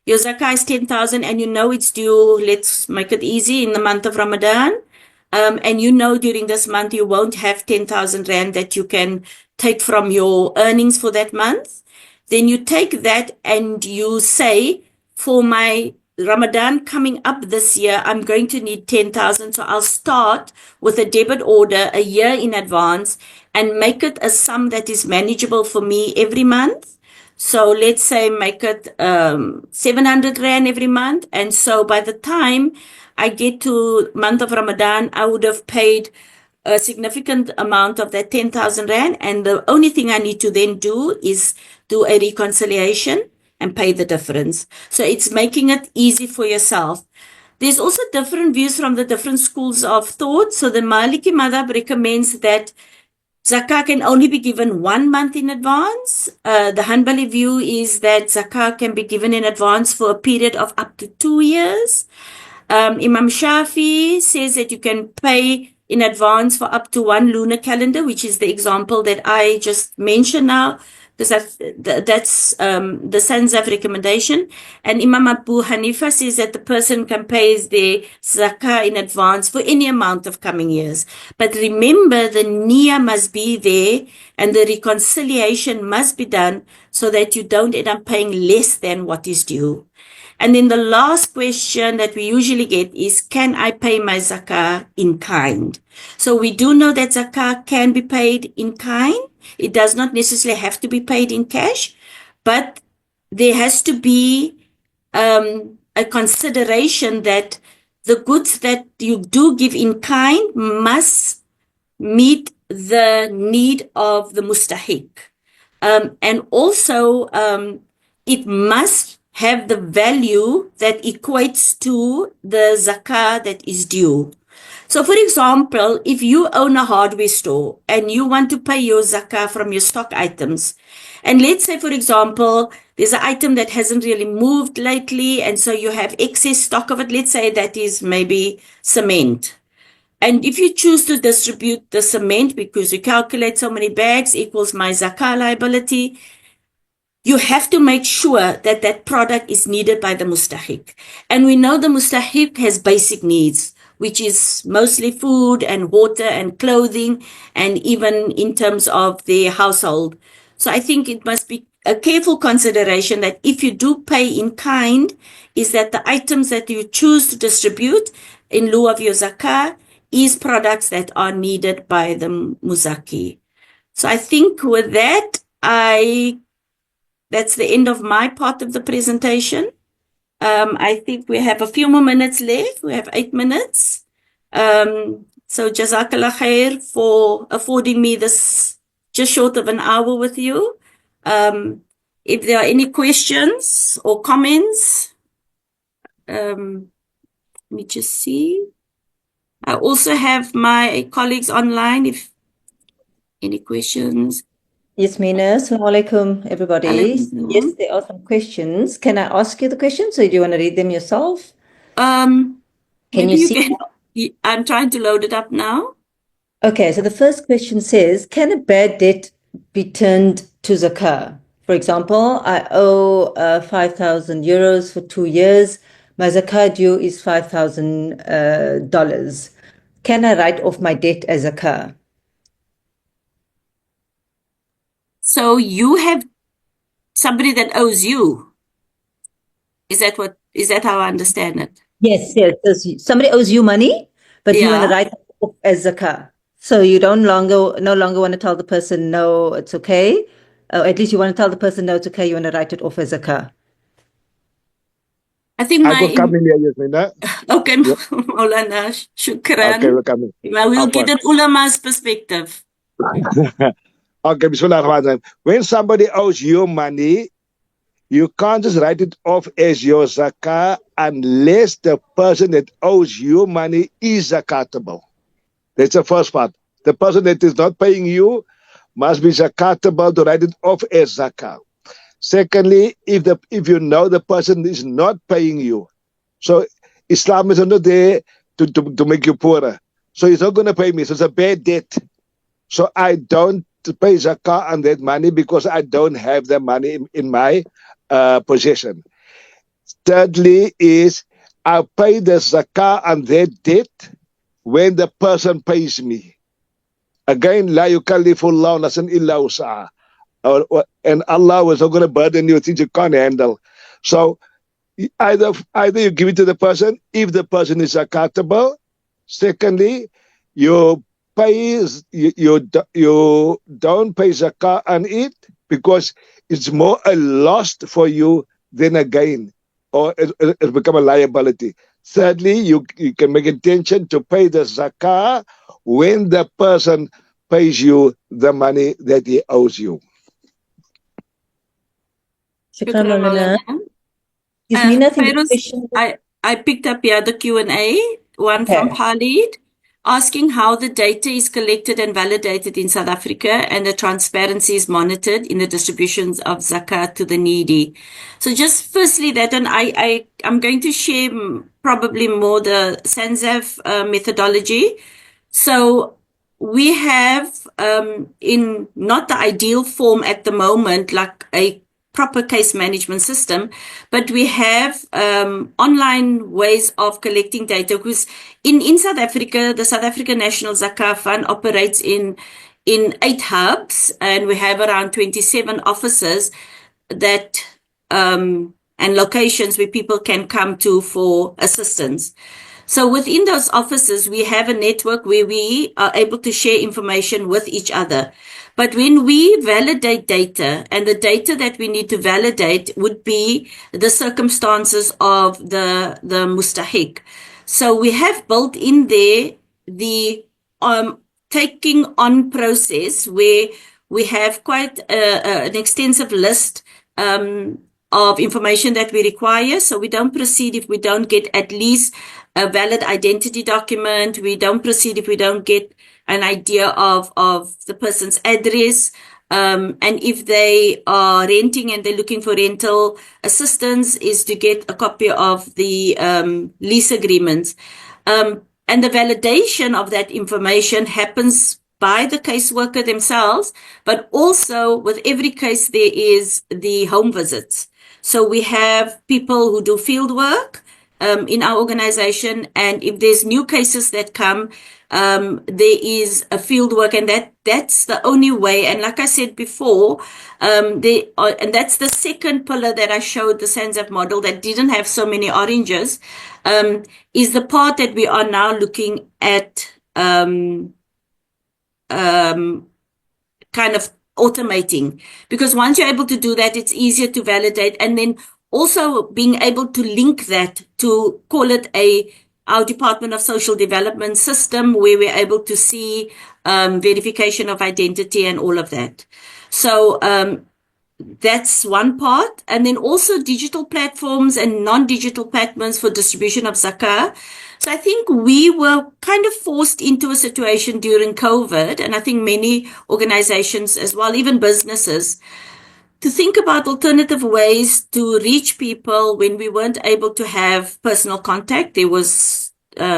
Speaker 1: Your zakah is 10,000 and you know it's due, let's make it easy, in the month of Ramadan. And you know during this month you won't have 10,000 Rand that you can take from your earnings for that month. Then you take that and you say, for my Ramadan coming up this year, I'm going to need 10,000. So I'll start with a debit order a year in advance and make it a sum that is manageable for me every month. So let's say make it 700 Rand every month. And so by the time I get to month of Ramadan, I would have paid a significant amount of that 10,000 Rand. And the only thing I need to then do is do a reconciliation and pay the difference. So it's making it easy for yourself. There's also different views from the different schools of thought. So the Maliki Madhab recommends that zakah can only be given 1 month in advance. The Hanbali view is that zakah can be given in advance for a period of up to 2 years. Imam Shafi says that you can pay in advance for up to 1 lunar calendar, which is the example that I just mentioned now, because that's the SANZAF recommendation. And Imam Abu Hanifa says that the person can pay their zakah in advance for any amount of coming years. But remember, the niyyah must be there and the reconciliation must be done so that you don't end up paying less than what is due. And then the last question that we usually get is, can I pay my zakah in kind? So we do know that zakah can be paid in kind. It does not necessarily have to be paid in cash, but there has to be a consideration that the goods that you do give in kind must meet the need of the mustahiq. And also, it must have the value that equates to the zakah that is due. So, for example, if you own a hardware store and you want to pay your zakah from your stock items, and let's say, for example, there's an item that hasn't really moved lately, and so you have excess stock of it. Let's say that is maybe cement. And if you choose to distribute the cement because you calculate so many bags equals my zakah liability, you have to make sure that that product is needed by the mustahiq. And we know the mustahiq has basic needs, which is mostly food and water and clothing, and even in terms of their household. So I think it must be a careful consideration that if you do pay in kind, is that the items that you choose to distribute in lieu of your zakah is products that are needed by the muzaki. So I think with that, that's the end of my part of the presentation. I think we have a few more minutes left. We have 8 minutes. So Jazakallah khair for affording me this just short of an hour with you. If there are any questions or comments, let me just see. I also have my colleagues online if any questions.
Speaker 2: Yes, Mina. Assalamu alaikum, everybody.
Speaker 1: Alaikum.
Speaker 2: Yes, there are some questions. Can I ask you the questions or do you want to read them yourself?
Speaker 1: Can
Speaker 2: you see?
Speaker 1: I'm trying to load it up now.
Speaker 2: Okay, so the first question says, can a bad debt be turned to zakah? For example, I owe 5,000 euros for 2 years. My zakah due is $5,000. Can I write off my debt as zakah?
Speaker 1: So you have somebody that owes you. Is that how I understand it?
Speaker 2: Yes. Somebody owes you money, but you want to write it off as zakah. So you no longer want to tell the person, no, it's okay. At least you want to tell the person, no, it's okay. You want to write it off as zakah.
Speaker 1: I think
Speaker 3: I could come in here, Yasmina.
Speaker 1: Okay, Maulana, shukran.
Speaker 3: Okay, we'll come in.
Speaker 1: Well, we'll get an ulama's perspective.
Speaker 3: Okay, Bismillah. When somebody owes you money, you can't just write it off as your zakah unless the person that owes you money is zakatable. That's the first part. The person that is not paying you must be zakatable to write it off as zakah. Secondly, if you know the person is not paying you, so Islam is not there to make you poorer. So he's not going to pay me. So it's a bad debt. So I don't pay zakah on that money because I don't have the money in my possession. Thirdly is I pay the zakah on that debt when the person pays me. Again, la yukallifullahu nafsan illa wus'aha. And Allah was not going to burden you with things you can't handle. So either you give it to the person if the person is zakatable. Secondly, you don't pay zakah on it because it's more a loss for you than a gain, or it's become a liability. Thirdly, you can make intention to pay the zakah when the person pays you the money that he owes you.
Speaker 2: Shukran, Maulana.
Speaker 1: I picked up here the Q&A, one from Khalid, asking how the data is collected and validated in South Africa and the transparency is monitored in the distributions of zakat to the needy. So just firstly that, and I'm going to share probably more the SANZAF methodology. So we have in not the ideal form at the moment, like a proper case management system, but we have online ways of collecting data because in South Africa, the South African National Zakah Fund operates in 8 hubs, and we have around 27 offices that and locations where people can come to for assistance. So within those offices, we have a network where we are able to share information with each other. But when we validate data, and the data that we need to validate would be the circumstances of the mustahiq. So we have built in there the taking on process where we have quite an extensive list of information that we require. So we don't proceed if we don't get at least a valid identity document. We don't proceed if we don't get an idea of the person's address. And if they are renting and they're looking for rental assistance, is to get a copy of the lease agreements. And the validation of that information happens by the caseworker themselves, but also with every case there is the home visits. So we have people who do field work in our organization, and if there's new cases that come, there is a field work, and that's the only way. And like I said before, and that's the second pillar that I showed, the SANZAF model that didn't have so many oranges, is the part that we are now looking at kind of automating, because once you're able to do that, it's easier to validate, and then also being able to link that to call it our Department of Social Development system, where we're able to see verification of identity and all of that. So that's one part. And then also digital platforms and non-digital platforms for distribution of zakah. So I think we were kind of forced into a situation during COVID, and I think many organizations as well, even businesses, to think about alternative ways to reach people when we weren't able to have personal contact. There was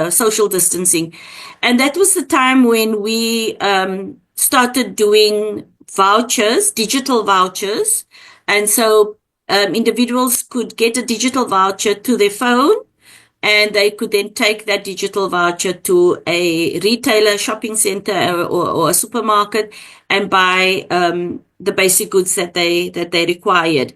Speaker 1: social distancing. And that was the time when we started doing vouchers, digital vouchers. And so individuals could get a digital voucher to their phone, and they could then take that digital voucher to a retailer, shopping center, or a supermarket, and buy the basic goods that they required.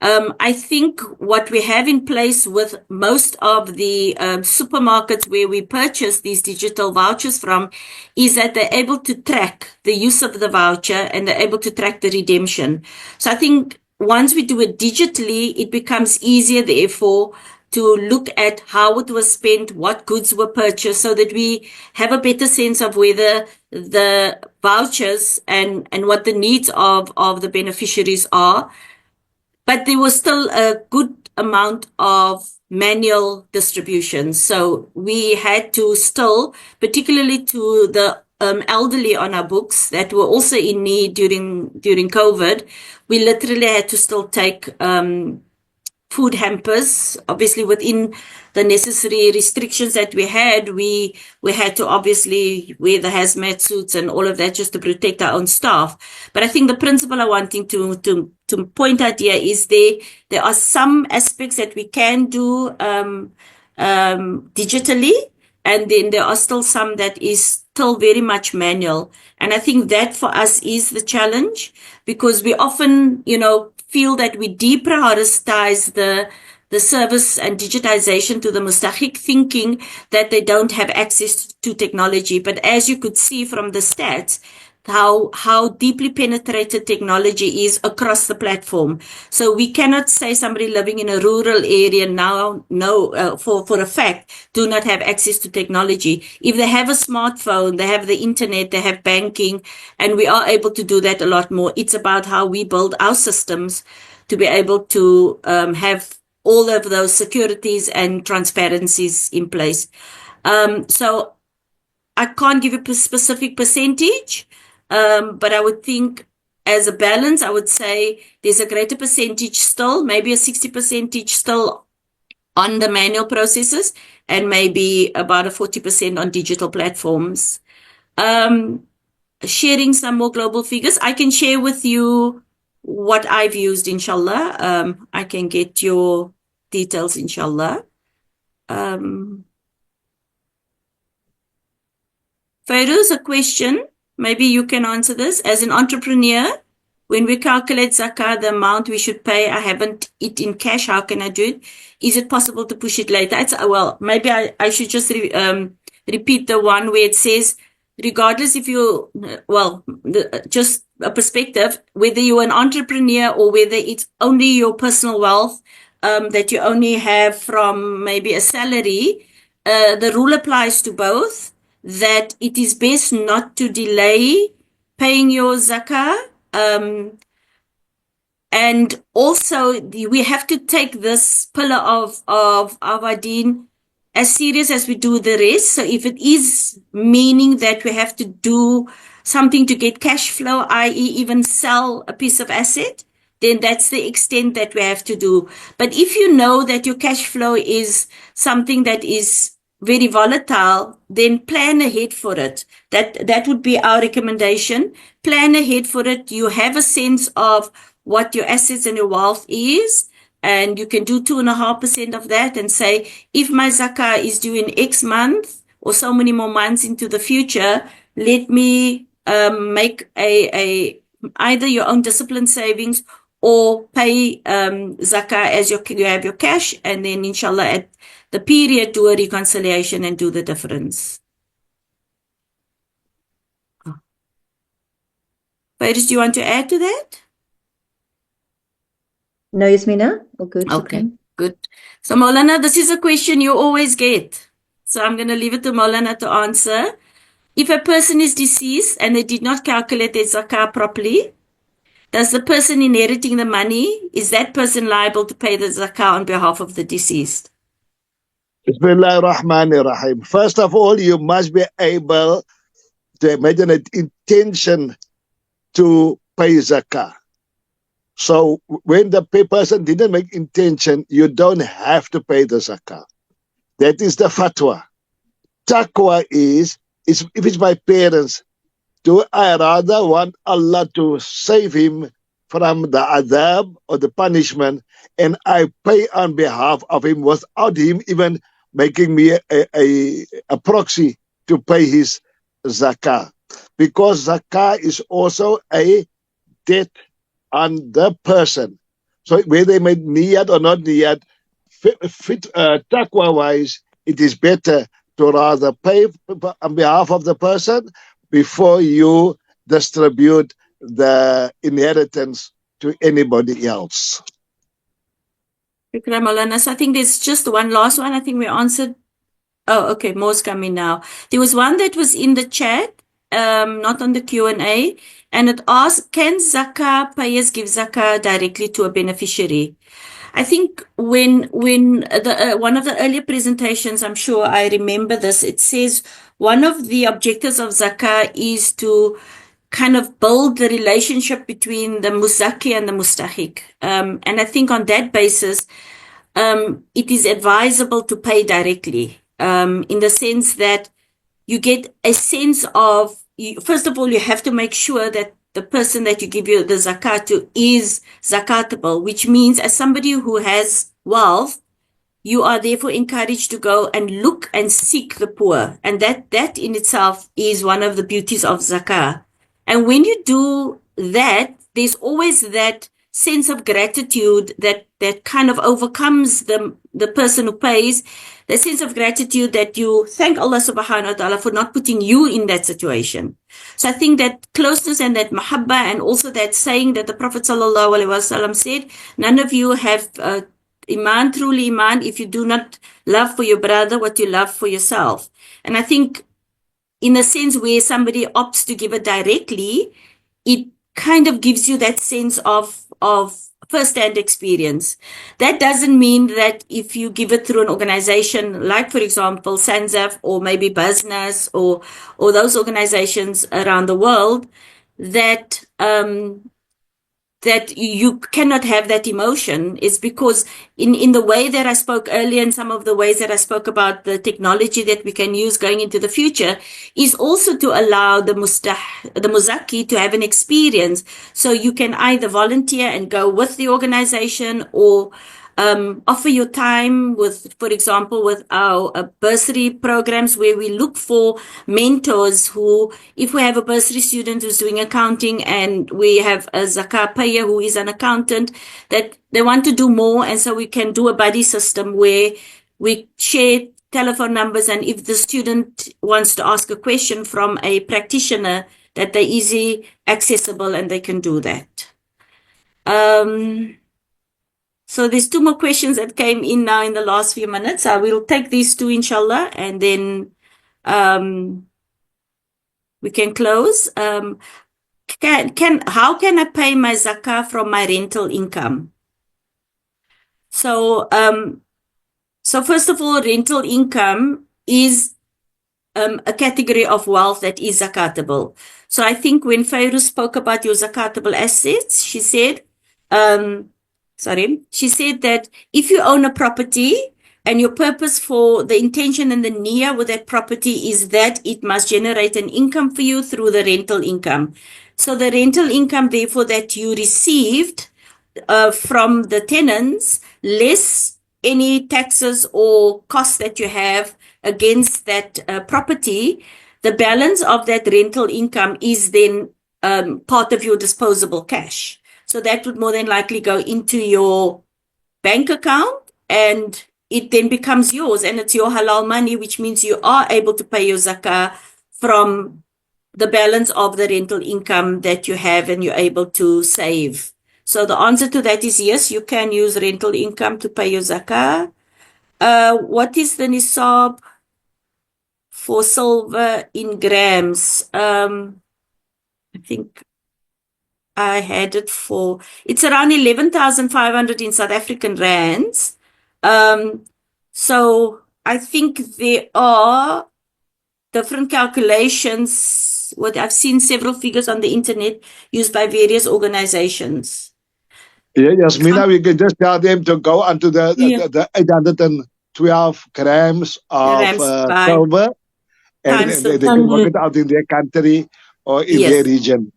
Speaker 1: I think what we have in place with most of the supermarkets where we purchase these digital vouchers from is that they're able to track the use of the voucher, and they're able to track the redemption. So I think once we do it digitally, it becomes easier, therefore, to look at how it was spent, what goods were purchased, so that we have a better sense of whether the vouchers and what the needs of the beneficiaries are. But there was still a good amount of manual distribution. So we had to still, particularly to the elderly on our books that were also in need during COVID, we literally had to still take food hampers, obviously within the necessary restrictions that we had. We had to obviously wear the hazmat suits and all of that just to protect our own staff. But I think the principle I'm wanting to point out here is there are some aspects that we can do digitally, and then there are still some that is still very much manual. And I think that for us is the challenge, because we often, feel that we deprioritize the service and digitization to the mustahiq, thinking that they don't have access to technology. But as you could see from the stats, how deeply penetrated technology is across the platform. So we cannot say somebody living in a rural area now, for a fact, do not have access to technology. If they have a smartphone, they have the internet, they have banking, and we are able to do that a lot more. It's about how we build our systems to be able to have all of those securities and transparencies in place. So I can't give a specific percentage, but I would think as a balance, I would say there's a greater percentage still, maybe a 60% still on the manual processes, and maybe about a 40% on digital platforms. Sharing some more global figures, I can share with you what I've used, inshallah. I can get your details, inshallah. Fairuz, a question. Maybe you can answer this. As an entrepreneur, when we calculate zakah, the amount we should pay, I haven't it in cash. How can I do it? Is it possible to push it later? Maybe I should just repeat the one where it says, regardless if you, just a perspective, whether you're an entrepreneur or whether it's only your personal wealth that you only have from maybe a salary, the rule applies to both, that it is best not to delay paying your zakah. And also, we have to take this pillar of our deen as serious as we do the rest. So if it is meaning that we have to do something to get cash flow, i.e. even sell a piece of asset, then that's the extent that we have to do. But if you know that your cash flow is something that is very volatile, then plan ahead for it. That would be our recommendation. Plan ahead for it. You have a sense of what your assets and your wealth is, and you can do 2.5% of that and say, if my zakah is due in X month or so many more months into the future, let me make either your own disciplined savings or pay zakah as you have your cash, and then inshallah at the period do a reconciliation and do the difference. Faris, do you want to add to that?
Speaker 2: No, Yasmina? Oh, good.
Speaker 1: Okay,
Speaker 2: Shukran.
Speaker 1: good. So Maulana, this is a question you always get. So I'm going to leave it to Maulana to answer. If a person is deceased and they did not calculate their zakah properly, does the person inheriting the money, is that person liable to pay the zakah on behalf of the deceased?
Speaker 3: Bismillah ar-Rahman ar-Rahim. First of all, you must be able to imagine an intention to pay zakah. So when the person didn't make intention, you don't have to pay the zakah. That is the fatwa. Taqwa is if it's my parents, do I rather want Allah to save him from the adab or the punishment, and I pay on behalf of him without him even making me a proxy to pay his zakah? Because zakah is also a debt on the person. So whether they made niyat or not niyat, taqwa-wise, it is better to rather pay on behalf of the person before you distribute the inheritance to anybody else.
Speaker 1: Shukran, Maulana. So I think there's just one last one. I think we answered. Oh, okay. More's coming now. There was one that was in the chat, not on the Q&A, and it asked, can zakah payers give zakah directly to a beneficiary? I think when the one of the earlier presentations, I'm sure I remember this, it says one of the objectives of zakah is to kind of build the relationship between the muzaki and the mustahiq. And I think on that basis, it is advisable to pay directly, in the sense that you get a sense of, first of all, you have to make sure that the person that you give you the zakat to is zakatable, which means as somebody who has wealth, you are therefore encouraged to go and look and seek the poor. And that in itself is one of the beauties of zakah. And when you do that, there's always that sense of gratitude that kind of overcomes the person who pays, the sense of gratitude that you thank Allah subhanahu wa ta'ala for not putting you in that situation. So I think that closeness and that mahabba, and also that saying that the Prophet sallallahu alaihi wasallam said, none of you have iman, truly iman, if you do not love for your brother what you love for yourself. And I think in a sense where somebody opts to give it directly, it kind of gives you that sense of first-hand experience. That doesn't mean that if you give it through an organization like, for example, SANZAF or maybe Business or those organizations around the world, that that you cannot have that emotion, is because in the way that I spoke earlier, and some of the ways that I spoke about the technology that we can use going into the future, is also to allow the muzaki to have an experience. So you can either volunteer and go with the organization, or offer your time with, for example, with our bursary programs where we look for mentors who, if we have a bursary student who's doing accounting and we have a Zakah payer who is an accountant, that they want to do more. And so we can do a buddy system where we share telephone numbers. And if the student wants to ask a question from a practitioner, that they're easy accessible and they can do that. So there's 2 more questions that came in now in the last few minutes. I will take these 2, inshallah, and then we can close. How can I pay my zakah from my rental income? So first of all, rental income is a category of wealth that is zakatable. So I think when Fairuz spoke about your zakatable assets, she said that if you own a property and your purpose for the intention and the niyyah with that property is that it must generate an income for you through the rental income. So the rental income, therefore, that you received from the tenants, less any taxes or costs that you have against that property, the balance of that rental income is then part of your disposable cash. So that would more than likely go into your bank account and it then becomes yours and it's your halal money, which means you are able to pay your zakah from the balance of the rental income that you have and you're able to save. So the answer to that is yes, you can use rental income to pay your zakah. What is the nisab for silver in grams? I think I had it for, it's around 11,500 in South African rands. So I think there are different calculations. What I've seen several figures on the internet used by various organizations.
Speaker 3: Yeah, Yasmina, we can just tell them to go onto the 812 grams of silver and they can work it out in their country or in their region.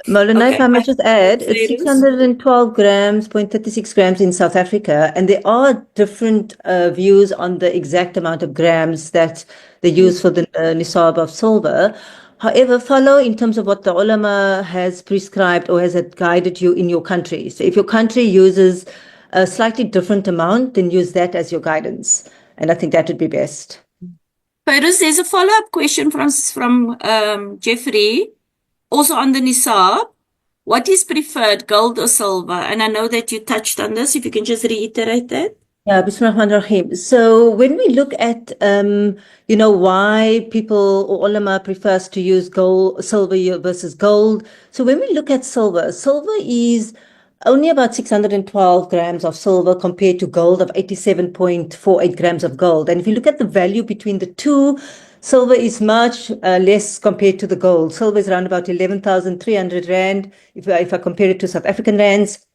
Speaker 2: Maulana, if I might just add, it's 612 grams, 0.36 grams in South Africa, and there are different views on the exact amount of grams that they use for the nisab of silver. However, follow in terms of what the ulama has prescribed or has guided you in your country. So if your country uses a slightly different amount, then use that as your guidance. And I think that would be best.
Speaker 1: Fairuz, there's a follow-up question from Jeffrey. Also on the nisab, what is preferred, gold or silver? And I know that you touched on this. If you can just reiterate that.
Speaker 2: Yeah, Bismillahirrahmanirrahim. So when we look at, why people or ulama prefers to use silver versus gold. So when we look at silver is only about 612 grams of silver compared to gold of 87.48 grams of gold. And if you look at the value between the two, silver is much less compared to the gold. Silver is around about 11,300 rand if I compare it to South African rands.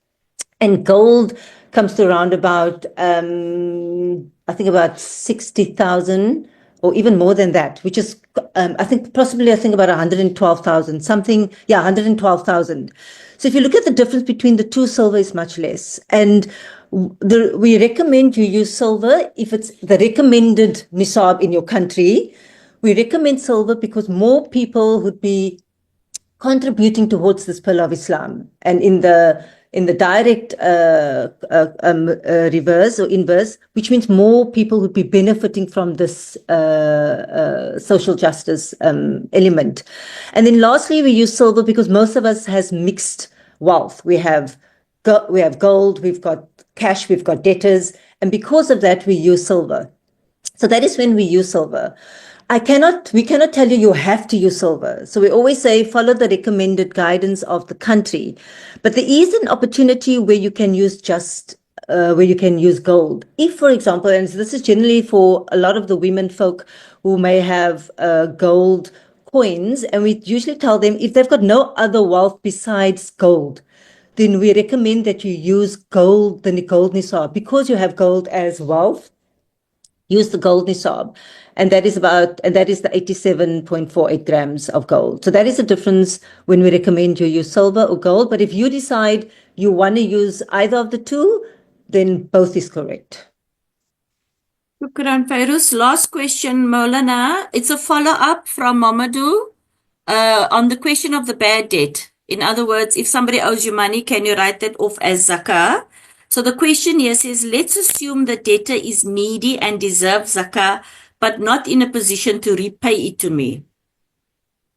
Speaker 2: And gold comes to around about, I think about 60,000 or even more than that, which is, I think about 112,000 something. Yeah, 112,000. So if you look at the difference between the two, silver is much less. And we recommend you use silver if it's the recommended nisab in your country. We recommend silver because more people would be contributing towards this pillar of Islam. And in the direct reverse or inverse, which means more people would be benefiting from this social justice element. And then lastly, we use silver because most of us has mixed wealth. We have gold, we've got cash, we've got debtors, and because of that, we use silver. So that is when we use silver. We cannot tell you have to use silver. So we always say follow the recommended guidance of the country. But there is an opportunity where you can use gold. If, for example, and this is generally for a lot of the women folk who may have gold coins, and we usually tell them if they've got no other wealth besides gold, then we recommend that you use gold, the gold nisab, because you have gold as wealth. Use the gold nisab, and that is the 87.48 grams of gold. So that is the difference when we recommend you use silver or gold. But if you decide you want to use either of the two, then both is correct.
Speaker 1: Shukran, Fairuz. Last question, Maulana. It's a follow-up from Mamadou on the question of the bad debt. In other words, if somebody owes you money, can you write that off as zakah? So the question here says, let's assume the debtor is needy and deserves zakah, but not in a position to repay it to me.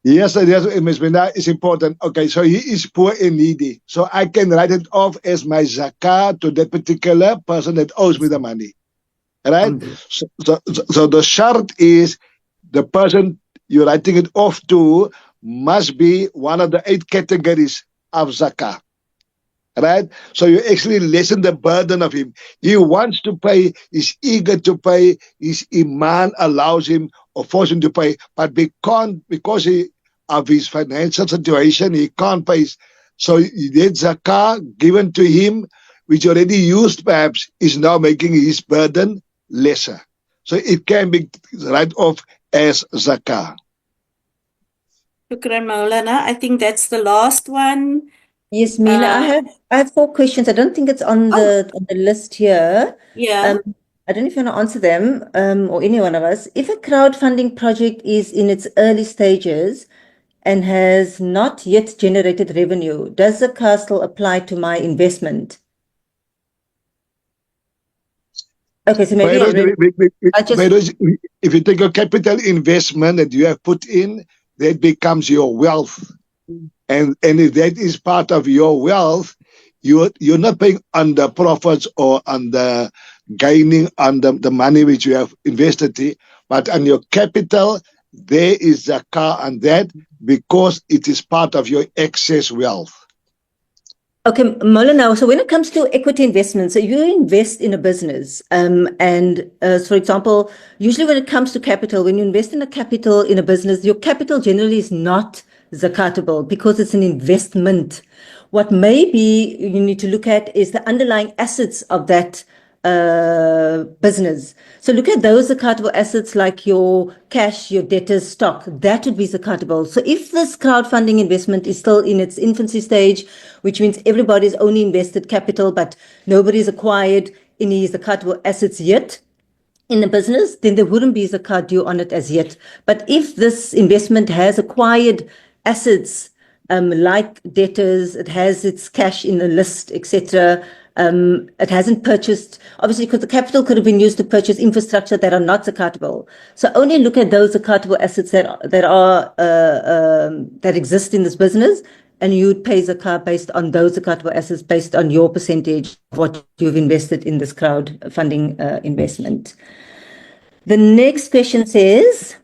Speaker 3: Yes, Ms. Minda, it's important. Okay, so he is poor and needy. So I can write it off as my zakah to that particular person that owes me the money. Right? So the shart is the person you're writing it off to must be one of the 8 categories of zakah. Right? So you actually lessen the burden of him. He wants to pay, he's eager to pay, his iman allows him or forces him to pay, but because of his financial situation, he can't pay. So that zakah given to him, which already used perhaps, is now making his burden lesser. So it can be write off as zakah.
Speaker 1: Shukran, Maulana. I think that's the last one.
Speaker 2: Yes, Mina, I have 4 questions. I don't think it's on the list here.
Speaker 1: Yeah.
Speaker 2: I don't know if you want to answer them, or any one of us. If a crowdfunding project is in its early stages and has not yet generated revenue, does zakah still apply to my investment? Okay, so maybe
Speaker 3: if you take a capital investment that you have put in, that becomes your wealth. And if that is part of your wealth, you're not paying on the profits or on the gaining on the money which you have invested in, but on your capital, there is zakah on that because it is part of your excess wealth.
Speaker 2: Okay, Maulana, so when it comes to equity investments, so you invest in a business, for example, usually when it comes to capital, when you invest in a business, your capital generally is not zakatable because it's an investment. What maybe you need to look at is the underlying assets of that business. So look at those zakatable assets like your cash, your debtors, stock. That would be zakatable. So if this crowdfunding investment is still in its infancy stage, which means everybody's only invested capital, but nobody's acquired any zakatable assets yet in the business, then there wouldn't be zakat due on it as yet. But if this investment has acquired assets, like debtors, it has its cash in the list, etc. It hasn't purchased, obviously, because the capital could have been used to purchase infrastructure that are not zakatable. So only look at those zakatable assets that exist in this business, and you'd pay zakat based on those zakatable assets, based on your percentage of what you've invested in this crowdfunding investment. The next question says,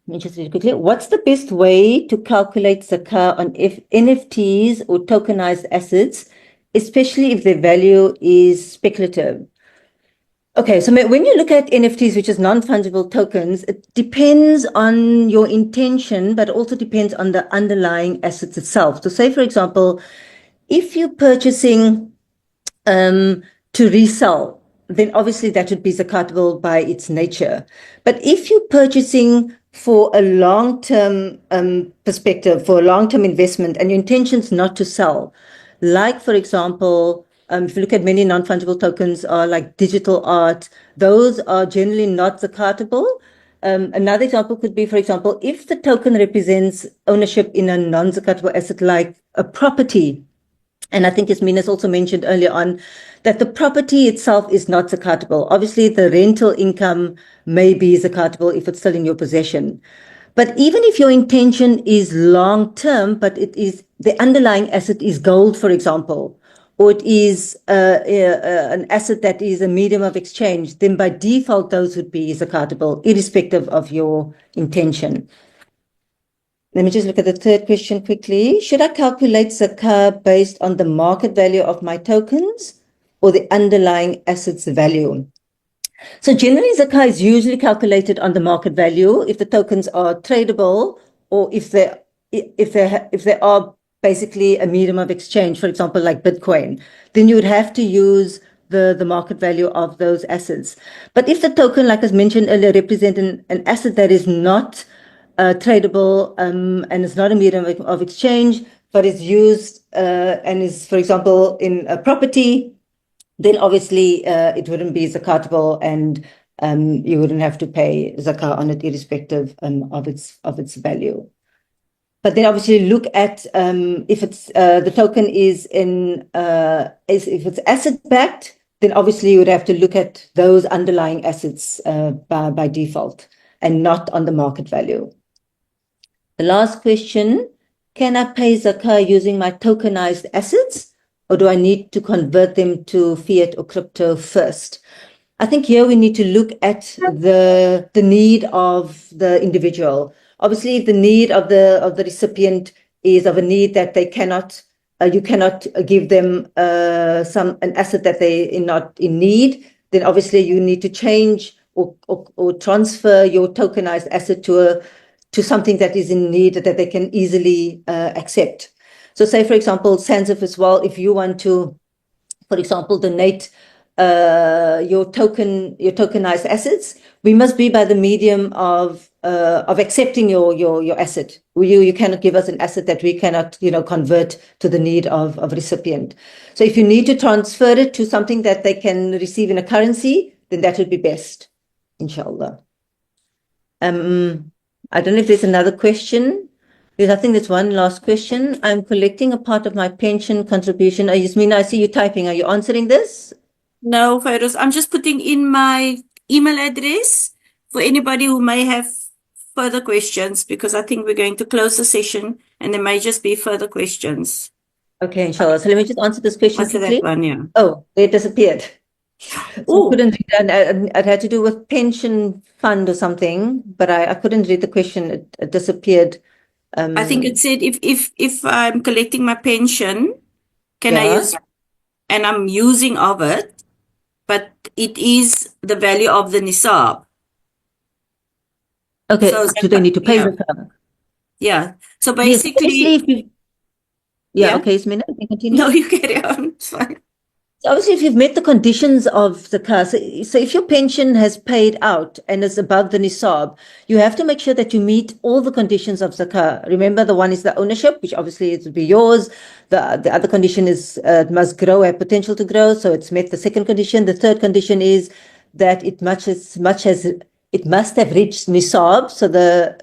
Speaker 2: let me just read it quickly. What's the best way to calculate zakah on NFTs or tokenized assets, especially if their value is speculative? Okay, so when you look at NFTs, which is non-fungible tokens, it depends on your intention, but also depends on the underlying assets itself. So say, for example, if you're purchasing to resell, then obviously that would be zakatable by its nature. But if you're purchasing for a long-term perspective, for a long-term investment, and your intention's not to sell, like, for example, if you look at many non-fungible tokens are like digital art, those are generally not zakatable. Another example could be, for example, if the token represents ownership in a non-zakatable asset like a property, and I think as Mina's also mentioned earlier on, that the property itself is not zakatable. Obviously, the rental income may be zakatable if it's still in your possession. But even if your intention is long-term, but it is the underlying asset is gold, for example, or it is an asset that is a medium of exchange, then by default, those would be zakatable, irrespective of your intention. Let me just look at the third question quickly. Should I calculate zakah based on the market value of my tokens or the underlying assets value? So generally, zakah is usually calculated on the market value if the tokens are tradable or if they are basically a medium of exchange, for example, like Bitcoin, then you would have to use the market value of those assets. But if the token, like I mentioned earlier, represents an asset that is not tradable and is not a medium of exchange, but is used and is, for example, in a property, then obviously it wouldn't be zakatable, and you wouldn't have to pay zakah on it, irrespective of its value. But then obviously look at if it's the token is if it's asset backed, then obviously you would have to look at those underlying assets by default and not on the market value. The last question: can I pay zakah using my tokenized assets, or do I need to convert them to fiat or crypto first? I think here we need to look at the need of the individual. Obviously, if the need of the recipient is of a need that they cannot, you cannot give them an asset that they are not in need, then obviously you need to change or transfer your tokenized asset to something that is in need that they can easily accept. So, say for example, SANZAF as well. If you want to, for example, donate your tokenized assets, we must be by the medium of accepting your asset. You cannot give us an asset that we cannot convert to the need of a recipient. So if you need to transfer it to something that they can receive in a currency, then that would be best, inshallah. I don't know if there's another question. I think there's one last question. I'm collecting a part of my pension contribution. Yasmina, I see you typing. Are you answering this?
Speaker 1: No, Fairuz, I'm just putting in my email address for anybody who may have further questions, because I think we're going to close the session and there may just be further questions.
Speaker 2: Okay, inshallah. So let me just answer this question
Speaker 1: Answer
Speaker 2: quickly.
Speaker 1: that one, yeah.
Speaker 2: Oh, it disappeared. So
Speaker 1: Oh,
Speaker 2: I couldn't read, and it had to do with pension fund or something, but I couldn't read the question. It disappeared.
Speaker 1: I think it said if I'm collecting my pension, can I
Speaker 2: Yeah.
Speaker 1: use, and I'm using of it, but it is the value of the nisab.
Speaker 2: Okay,
Speaker 1: So
Speaker 2: do they need to pay
Speaker 1: yeah.
Speaker 2: zakah?
Speaker 1: Yeah. So
Speaker 2: Yes,
Speaker 1: basically,
Speaker 2: obviously if you,
Speaker 1: yeah.
Speaker 2: okay, Yasmina, you can continue.
Speaker 1: No, you carry on. It's fine.
Speaker 2: So obviously, if you've met the conditions of zakah, so if your pension has paid out and is above the nisab, you have to make sure that you meet all the conditions of zakah. Remember, the one is the ownership, which obviously it will be yours. The other condition is it must grow, have potential to grow, so it's met the second condition. The third condition is that it must have reached nisab. So the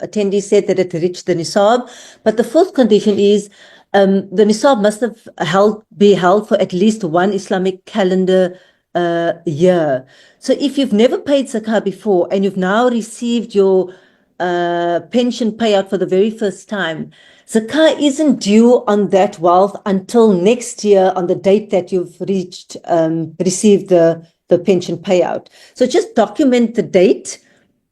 Speaker 2: attendee said that it reached the nisab. But the fourth condition is the nisab must have be held for at least one Islamic calendar year. So if you've never paid zakah before and you've now received your pension payout for the very first time, zakah isn't due on that wealth until next year on the date that you've received the pension payout. So just document the date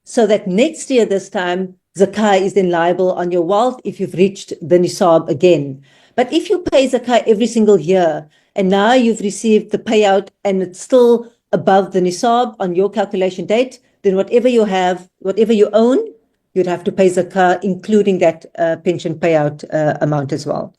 Speaker 2: so that next year this time zakah is then liable on your wealth if you've reached the nisab again. But if you pay zakah every single year and now you've received the payout and it's still above the nisab on your calculation date, then whatever you have, whatever you own, you'd have to pay zakah, including that pension payout amount as well.